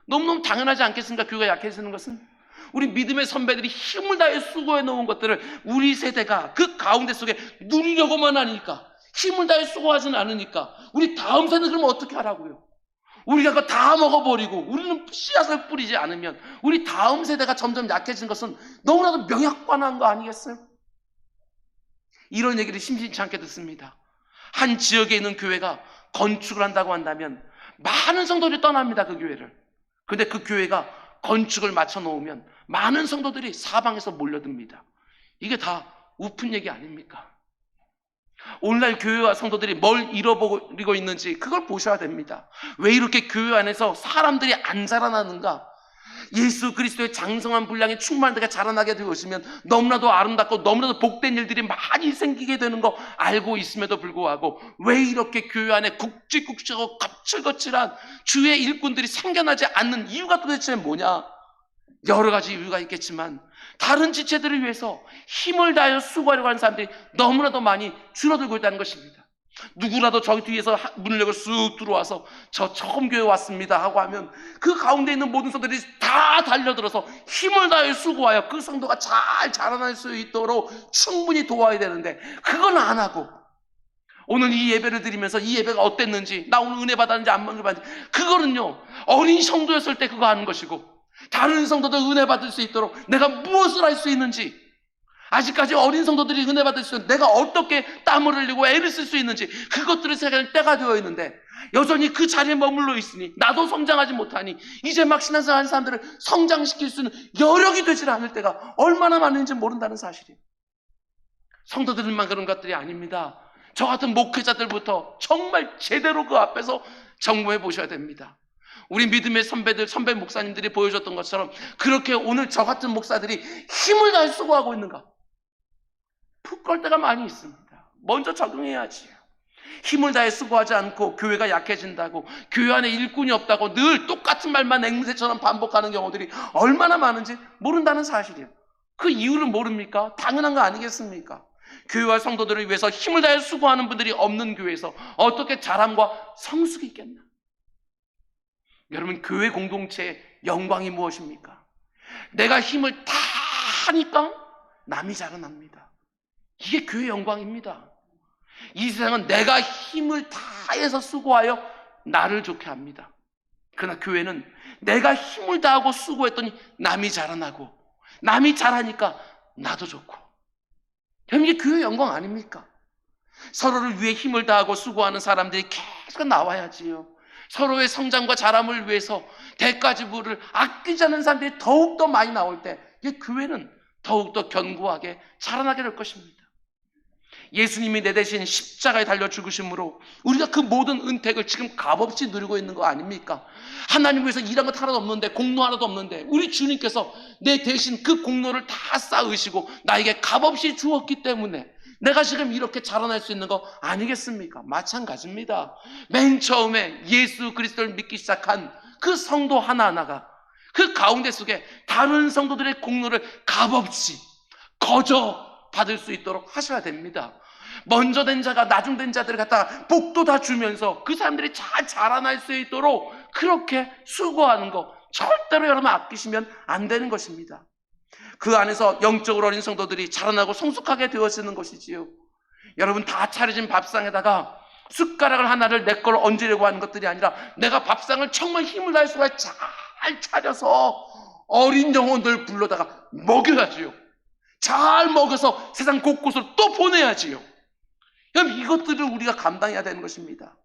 너무너무 당연하지 않겠습니까? 교회가 약해지는 것은 우리 믿음의 선배들이 힘을 다해 수고해 놓은 것들을 우리 세대가 그 가운데 속에 누리려고만 하니까, 힘을 다해 수고하지는 않으니까 우리 다음 세대는 그러면 어떻게 하라고요? 우리가 그거 다 먹어버리고 우리는 씨앗을 뿌리지 않으면 우리 다음 세대가 점점 약해진 것은 너무나도 명약관한 거 아니겠어요? 이런 얘기를 심심치 않게 듣습니다. 한 지역에 있는 교회가 건축을 한다고 한다면 많은 성도들이 떠납니다. 그 교회를. 근데 그 교회가 건축을 맞춰 놓으면 많은 성도들이 사방에서 몰려듭니다. 이게 다 우픈 얘기 아닙니까? 오늘날 교회와 성도들이 뭘 잃어버리고 있는지 그걸 보셔야 됩니다. 왜 이렇게 교회 안에서 사람들이 안 자라나는가? 예수 그리스도의 장성한 분량이 충만하게 자라나게 되어지면 너무나도 아름답고 너무나도 복된 일들이 많이 생기게 되는 거 알고 있음에도 불구하고 왜 이렇게 교회 안에 굵직굵직하고 거칠거칠한 주의 일꾼들이 생겨나지 않는 이유가 도대체 뭐냐? 여러 가지 이유가 있겠지만 다른 지체들을 위해서 힘을 다하여 수고하려고 하는 사람들이 너무나도 많이 줄어들고 있다는 것입니다. 누구라도 저기 뒤에서 문을 열고 쑥 들어와서 저 처음 교회 왔습니다 하고 하면 그 가운데 있는 모든 성도들이 다 달려들어서 힘을 다해 수고하여 그 성도가 잘 자라날 수 있도록 충분히 도와야 되는데 그건 안 하고 오늘 이 예배를 드리면서 이 예배가 어땠는지, 나 오늘 은혜 받았는지 안 받았는지, 그거는요 어린 성도였을 때 그거 하는 것이고 다른 성도들 은혜 받을 수 있도록 내가 무엇을 할 수 있는지, 아직까지 어린 성도들이 은혜 받을 수 있는 내가 어떻게 땀을 흘리고 애를 쓸 수 있는지 그것들을 생각할 때가 되어 있는데 여전히 그 자리에 머물러 있으니 나도 성장하지 못하니 이제 막 신앙생활 하는 사람들을 성장시킬 수 있는 여력이 되질 않을 때가 얼마나 많은지 모른다는 사실이에요. 성도들만 그런 것들이 아닙니다. 저 같은 목회자들부터 정말 제대로 그 앞에서 점검해 보셔야 됩니다. 우리 믿음의 선배들, 선배 목사님들이 보여줬던 것처럼 그렇게 오늘 저 같은 목사들이 힘을 다해 수고하고 있는가? 푹 걸 때가 많이 있습니다. 먼저 적응해야지. 힘을 다해 수고하지 않고 교회가 약해진다고, 교회 안에 일꾼이 없다고 늘 똑같은 말만 앵무새처럼 반복하는 경우들이 얼마나 많은지 모른다는 사실이에요. 그 이유를 모릅니까? 당연한 거 아니겠습니까? 교회와 성도들을 위해서 힘을 다해 수고하는 분들이 없는 교회에서 어떻게 자람과 성숙이 있겠나? 여러분, 교회 공동체의 영광이 무엇입니까? 내가 힘을 다 하니까 남이 자라납니다. 이게 교회의 영광입니다. 이 세상은 내가 힘을 다해서 수고하여 나를 좋게 합니다. 그러나 교회는 내가 힘을 다하고 수고했더니 남이 자라나고, 남이 잘하니까 나도 좋고. 여러분, 이게 교회의 영광 아닙니까? 서로를 위해 힘을 다하고 수고하는 사람들이 계속 나와야지요. 서로의 성장과 자람을 위해서 대가 지불을 아끼지 않는 사람들이 더욱더 많이 나올 때 이 교회는 더욱더 견고하게 자라나게 될 것입니다. 예수님이 내 대신 십자가에 달려 죽으심으로 우리가 그 모든 은택을 지금 값없이 누리고 있는 거 아닙니까? 하나님 위해서 일한 것 하나도 없는데, 공로 하나도 없는데 우리 주님께서 내 대신 그 공로를 다 쌓으시고 나에게 값없이 주었기 때문에 내가 지금 이렇게 자라날 수 있는 거 아니겠습니까? 마찬가지입니다. 맨 처음에 예수 그리스도를 믿기 시작한 그 성도 하나하나가 그 가운데 속에 다른 성도들의 공로를 값없이 거저 받을 수 있도록 하셔야 됩니다. 먼저 된 자가 나중 된 자들을 갖다가 복도 다 주면서 그 사람들이 잘 자라날 수 있도록 그렇게 수고하는 거 절대로 여러분 아끼시면 안 되는 것입니다. 그 안에서 영적으로 어린 성도들이 자라나고 성숙하게 되어지는 것이지요. 여러분 다 차려진 밥상에다가 숟가락을 하나를 내 걸로 얹으려고 하는 것들이 아니라 내가 밥상을 정말 힘을 다해 수가 잘 차려서 어린 영혼들 불러다가 먹여야지요. 잘 먹여서 세상 곳곳으로 또 보내야지요. 여러분 이것들을 우리가 감당해야 되는 것입니다.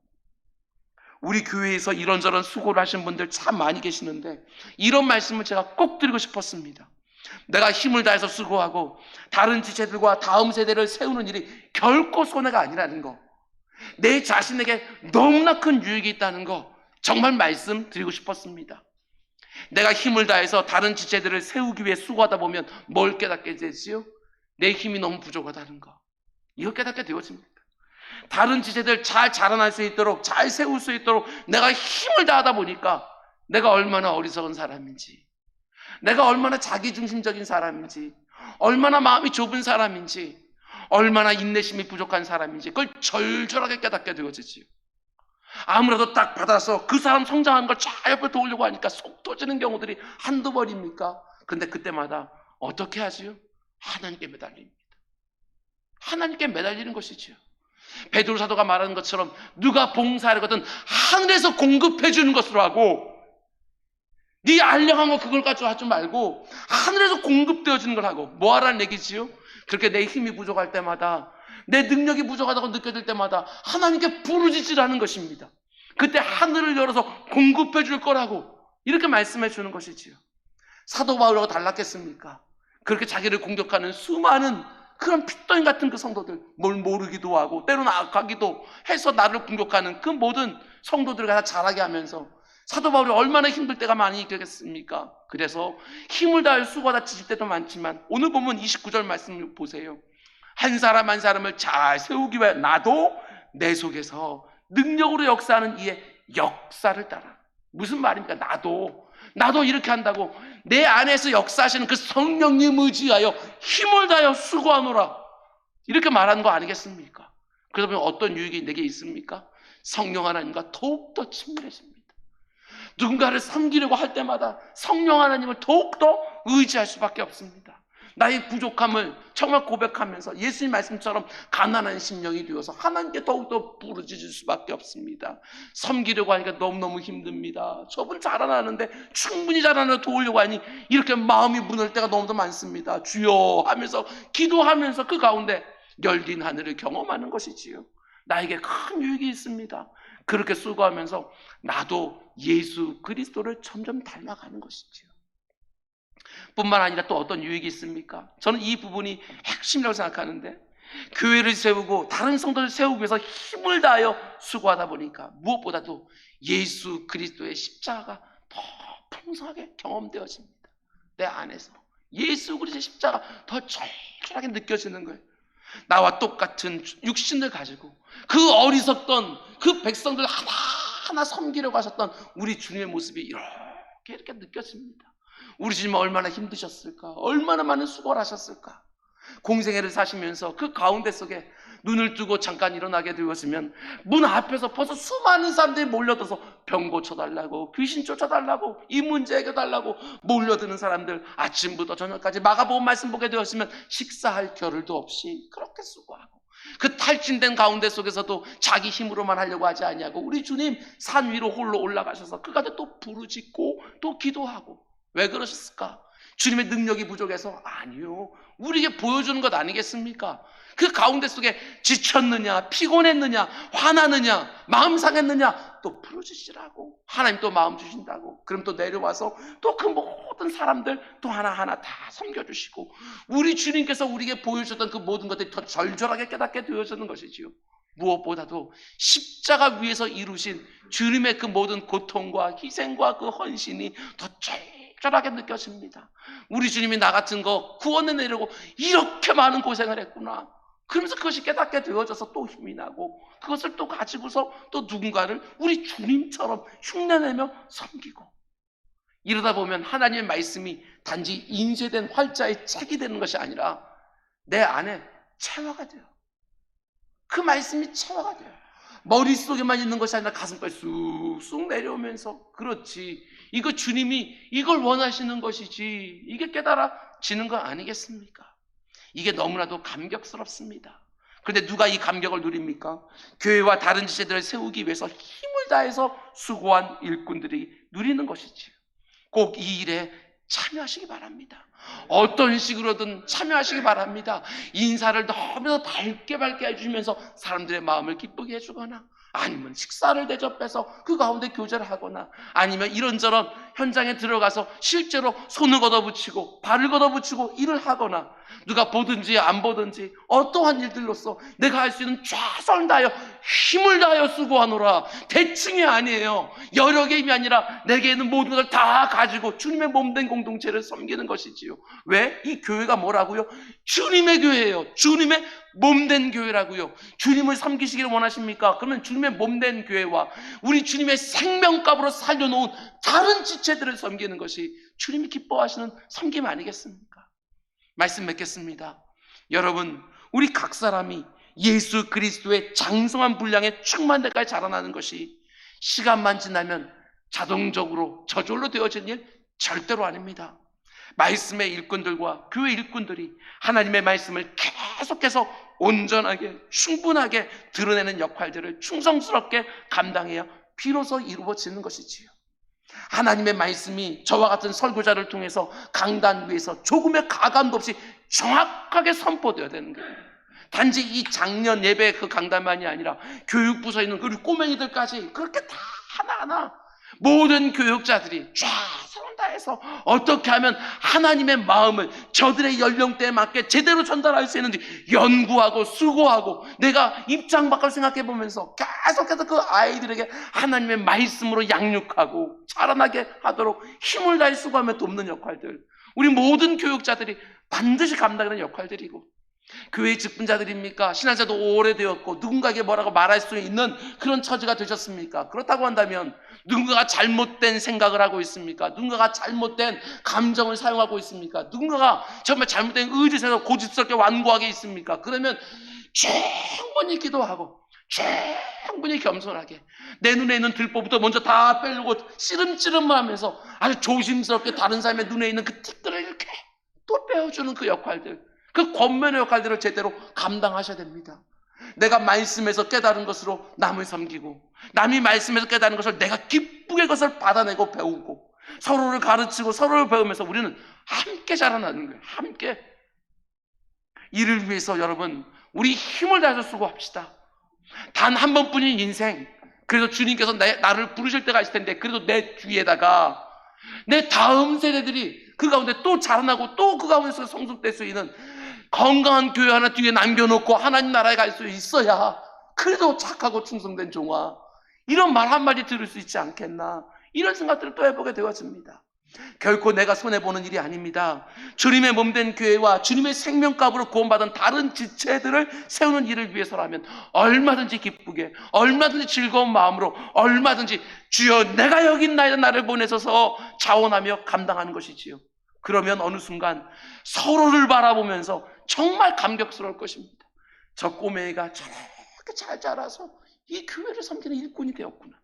우리 교회에서 이런저런 수고를 하신 분들 참 많이 계시는데 이런 말씀을 제가 꼭 드리고 싶었습니다. 내가 힘을 다해서 수고하고 다른 지체들과 다음 세대를 세우는 일이 결코 손해가 아니라는 거, 내 자신에게 너무나 큰 유익이 있다는 거 정말 말씀드리고 싶었습니다. 내가 힘을 다해서 다른 지체들을 세우기 위해 수고하다 보면 뭘 깨닫게 되지요? 내 힘이 너무 부족하다는 거. 이거 깨닫게 되어집니다. 다른 지체들 잘 자라날 수 있도록, 잘 세울 수 있도록 내가 힘을 다하다 보니까 내가 얼마나 어리석은 사람인지, 내가 얼마나 자기중심적인 사람인지, 얼마나 마음이 좁은 사람인지, 얼마나 인내심이 부족한 사람인지 그걸 절절하게 깨닫게 되어지지요. 아무래도 딱 받아서 그 사람 성장하는 걸 잘 옆에 도우려고 하니까 속 터지는 경우들이 한두 번입니까? 근데 그때마다 어떻게 하지요? 하나님께 매달립니다. 하나님께 매달리는 것이지요. 베드로 사도가 말하는 것처럼 누가 봉사하거든 하늘에서 공급해 주는 것으로 하고, 네 알량한 거 그걸 가지고 하지 말고 하늘에서 공급되어 주는 걸 하고. 뭐 하라는 얘기지요? 그렇게 내 힘이 부족할 때마다, 내 능력이 부족하다고 느껴질 때마다 하나님께 부르짖으라는 것입니다. 그때 하늘을 열어서 공급해 줄 거라고 이렇게 말씀해 주는 것이지요. 사도 바울하고 달랐겠습니까? 그렇게 자기를 공격하는 수많은 그런 핏덩이 같은 그 성도들, 뭘 모르기도 하고 때로는 악하기도 해서 나를 공격하는 그 모든 성도들을 갖다 자라게 하면서 사도 바울이 얼마나 힘들 때가 많이 있겠습니까? 그래서 힘을 다해 수고하다 지칠 때도 많지만 오늘 보면 29절 말씀 보세요. 한 사람 한 사람을 잘 세우기 위해 나도 내 속에서 능력으로 역사하는 이의 역사를 따라. 무슨 말입니까? 나도 이렇게 한다고 내 안에서 역사하시는 그 성령님 의지하여 힘을 다하여 수고하노라 이렇게 말하는 거 아니겠습니까? 그러다 보면 어떤 유익이 내게 있습니까? 성령 하나님과 더욱더 친밀해집니다. 누군가를 섬기려고 할 때마다 성령 하나님을 더욱더 의지할 수밖에 없습니다. 나의 부족함을 정말 고백하면서 예수님 말씀처럼 가난한 심령이 되어서 하나님께 더욱더 부르짖을 수밖에 없습니다. 섬기려고 하니까 너무너무 힘듭니다. 저분 자라나는데 충분히 자라나 도우려고 하니 이렇게 마음이 무너질 때가 너무 많습니다. 주여 하면서 기도하면서 그 가운데 열린 하늘을 경험하는 것이지요. 나에게 큰 유익이 있습니다. 그렇게 수고하면서 나도 예수 그리스도를 점점 닮아가는 것이지요. 뿐만 아니라 또 어떤 유익이 있습니까? 저는 이 부분이 핵심이라고 생각하는데, 교회를 세우고 다른 성도를 세우기 위해서 힘을 다하여 수고하다 보니까 무엇보다도 예수 그리스도의 십자가가 더 풍성하게 경험되어집니다. 내 안에서 예수 그리스도의 십자가 더 절절하게 느껴지는 거예요. 나와 똑같은 육신을 가지고 그 어리석던 그 백성들 하나하나 섬기려고 하셨던 우리 주님의 모습이 이렇게 느껴집니다. 우리 주님 얼마나 힘드셨을까? 얼마나 많은 수고를 하셨을까? 공생애를 사시면서 그 가운데 속에 눈을 뜨고 잠깐 일어나게 되었으면 문 앞에서 벌써 수많은 사람들이 몰려들어서 병 고쳐달라고, 귀신 쫓아달라고, 이 문제 해결달라고 몰려드는 사람들, 아침부터 저녁까지 마가복음 말씀 보게 되었으면 식사할 겨를도 없이 그렇게 수고하고, 그 탈진된 가운데 속에서도 자기 힘으로만 하려고 하지 아니하고 우리 주님 산 위로 홀로 올라가셔서 그 가운데 또 부르짖고 또 기도하고. 왜 그러셨을까? 주님의 능력이 부족해서? 아니요. 우리에게 보여주는 것 아니겠습니까? 그 가운데 속에 지쳤느냐, 피곤했느냐, 화나느냐, 마음 상했느냐, 또 풀어주시라고, 하나님 또 마음 주신다고. 그럼 또 내려와서 또 그 모든 사람들 또 하나하나 다 섬겨주시고, 우리 주님께서 우리에게 보여주셨던 그 모든 것들이 더 절절하게 깨닫게 되어지는 것이지요. 무엇보다도 십자가 위에서 이루신 주님의 그 모든 고통과 희생과 그 헌신이 더 절절하게 느껴집니다. 우리 주님이 나 같은 거 구원해 내려고 이렇게 많은 고생을 했구나. 그러면서 그것이 깨닫게 되어져서 또 힘이 나고, 그것을 또 가지고서 또 누군가를 우리 주님처럼 흉내내며 섬기고, 이러다 보면 하나님의 말씀이 단지 인쇄된 활자의 책이 되는 것이 아니라 내 안에 체화가 돼요. 그 말씀이 체화가 돼요. 머릿속에만 있는 것이 아니라 가슴까지 쑥쑥 내려오면서, 그렇지, 이거 주님이 이걸 원하시는 것이지, 이게 깨달아지는 거 아니겠습니까? 이게 너무나도 감격스럽습니다. 그런데 누가 이 감격을 누립니까? 교회와 다른 지체들을 세우기 위해서 힘을 다해서 수고한 일꾼들이 누리는 것이지요. 꼭 이 일에 참여하시기 바랍니다. 어떤 식으로든 참여하시기 바랍니다. 인사를 너무나 밝게 해주시면서 사람들의 마음을 기쁘게 해주거나, 아니면 식사를 대접해서 그 가운데 교제를 하거나, 아니면 이런저런 현장에 들어가서 실제로 손을 걷어붙이고 발을 걷어붙이고 일을 하거나, 누가 보든지 안 보든지 어떠한 일들로서 내가 할 수 있는 최선을 다하여 힘을 다하여 수고하노라. 대충이 아니에요. 여러 개임이 아니라 내게 있는 모든 것을 다 가지고 주님의 몸된 공동체를 섬기는 것이지요. 왜? 이 교회가 뭐라고요? 주님의 교회예요. 주님의 몸된 교회라고요. 주님을 섬기시기를 원하십니까? 그러면 주님의 몸된 교회와 우리 주님의 생명값으로 살려놓은 다른 지체들을 섬기는 것이 주님이 기뻐하시는 섬김 아니겠습니까? 말씀 맺겠습니다. 여러분, 우리 각 사람이 예수 그리스도의 장성한 분량에 충만할 때까지 자라나는 것이 시간만 지나면 자동적으로 저절로 되어지는 일 절대로 아닙니다. 말씀의 일꾼들과 교회 일꾼들이 하나님의 말씀을 계속해서 온전하게 충분하게 드러내는 역할들을 충성스럽게 감당해야 비로소 이루어지는 것이지요. 하나님의 말씀이 저와 같은 설교자를 통해서 강단 위에서 조금의 가감도 없이 정확하게 선포되어야 되는 거예요. 단지 이 작년 예배 그 강단만이 아니라 교육부서에 있는 우리 꼬맹이들까지 그렇게 다 하나하나 모든 교육자들이 최선을 다해서 어떻게 하면 하나님의 마음을 저들의 연령대에 맞게 제대로 전달할 수 있는지 연구하고 수고하고, 내가 입장 밖을 생각해 보면서 계속해서 그 아이들에게 하나님의 말씀으로 양육하고 자라나게 하도록 힘을 다해 수고하며 돕는 역할들, 우리 모든 교육자들이 반드시 감당하는 역할들이고, 교회의 직분자들입니까? 신앙생활도 오래되었고 누군가에게 뭐라고 말할 수 있는 그런 처지가 되셨습니까? 그렇다고 한다면 누군가가 잘못된 생각을 하고 있습니까? 누군가가 잘못된 감정을 사용하고 있습니까? 누군가가 정말 잘못된 의지에서 고집스럽게 완고하게 있습니까? 그러면 충분히 기도하고 충분히 겸손하게 내 눈에 있는 들보부터 먼저 다 빼려고 씨름씨름만 하면서 아주 조심스럽게 다른 사람의 눈에 있는 그 틱들을 이렇게 또 빼어주는 그 역할들, 그 권면의 역할들을 제대로 감당하셔야 됩니다. 내가 말씀에서 깨달은 것으로 남을 섬기고, 남이 말씀에서 깨달은 것을 내가 기쁘게 그것을 받아내고 배우고, 서로를 가르치고 서로를 배우면서 우리는 함께 자라나는 거예요. 함께. 이를 위해서 여러분, 우리 힘을 다해서 수고합시다. 단 한 번뿐인 인생, 그래서 주님께서 나를 부르실 때가 있을 텐데, 그래도 내 뒤에다가 내 다음 세대들이 그 가운데 또 자라나고 또 그 가운데서 성숙될 수 있는 건강한 교회 하나 뒤에 남겨놓고 하나님 나라에 갈 수 있어야 그래도 착하고 충성된 종아, 이런 말 한마디 들을 수 있지 않겠나, 이런 생각들을 또 해보게 되어집니다. 결코 내가 손해보는 일이 아닙니다. 주님의 몸된 교회와 주님의 생명값으로 구원받은 다른 지체들을 세우는 일을 위해서라면 얼마든지 기쁘게, 얼마든지 즐거운 마음으로, 얼마든지 주여 내가 여기 있나이다 나를 보내셔서 자원하며 감당하는 것이지요. 그러면 어느 순간 서로를 바라보면서 정말 감격스러울 것입니다. 저 꼬맹이가 저렇게 잘 자라서 이 교회를 섬기는 일꾼이 되었구나.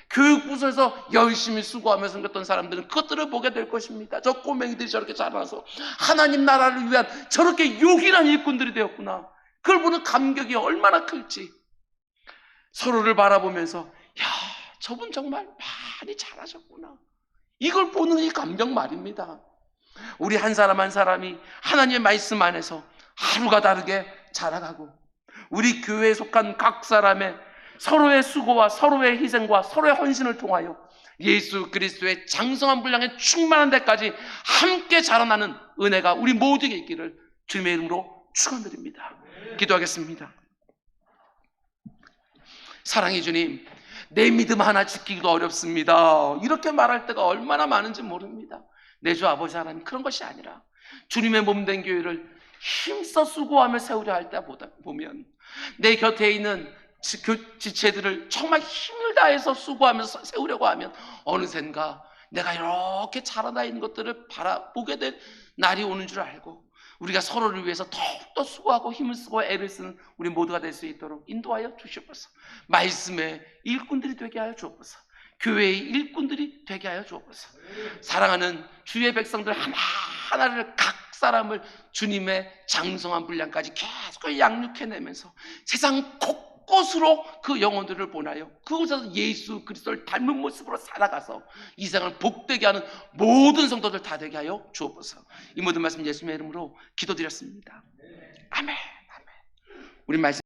교육부서에서 열심히 수고하면서 섬겼던 사람들은 그것들을 보게 될 것입니다. 저 꼬맹이들이 저렇게 자라서 하나님 나라를 위한 저렇게 요긴한 일꾼들이 되었구나. 그걸 보는 감격이 얼마나 클지. 서로를 바라보면서 야, 저분 정말 많이 잘하셨구나. 이걸 보는 이 감격 말입니다. 우리 한 사람 한 사람이 하나님의 말씀 안에서 하루가 다르게 자라가고, 우리 교회에 속한 각 사람의 서로의 수고와 서로의 희생과 서로의 헌신을 통하여 예수 그리스도의 장성한 분량에 충만한 데까지 함께 자라나는 은혜가 우리 모두에게 있기를 주님의 이름으로 축원드립니다. 기도하겠습니다. 사랑의 주님, 내 믿음 하나 지키기도 어렵습니다. 이렇게 말할 때가 얼마나 많은지 모릅니다. 내 주 아버지 하나님, 그런 것이 아니라 주님의 몸된 교회를 힘써 수고하며 세우려 할 때 보면 내 곁에 있는 지체들을 정말 힘을 다해서 수고하면서 세우려고 하면 어느샌가 내가 이렇게 자라나 있는 것들을 바라보게 될 날이 오는 줄 알고 우리가 서로를 위해서 더욱더 수고하고 힘을 쓰고 애를 쓰는 우리 모두가 될 수 있도록 인도하여 주시옵소서. 말씀의 일꾼들이 되게 하여 주옵소서. 교회의 일꾼들이 되게 하여 주옵소서. 사랑하는 주의 백성들 하나하나를 각 사람을 주님의 장성한 분량까지 계속 양육해내면서 세상 곳곳으로 그 영혼들을 보내요. 그곳에서 예수 그리스도를 닮은 모습으로 살아가서 이 세상을 복되게 하는 모든 성도들 다 되게 하여 주옵소서. 이 모든 말씀 예수님의 이름으로 기도드렸습니다. 아멘. 우리 말씀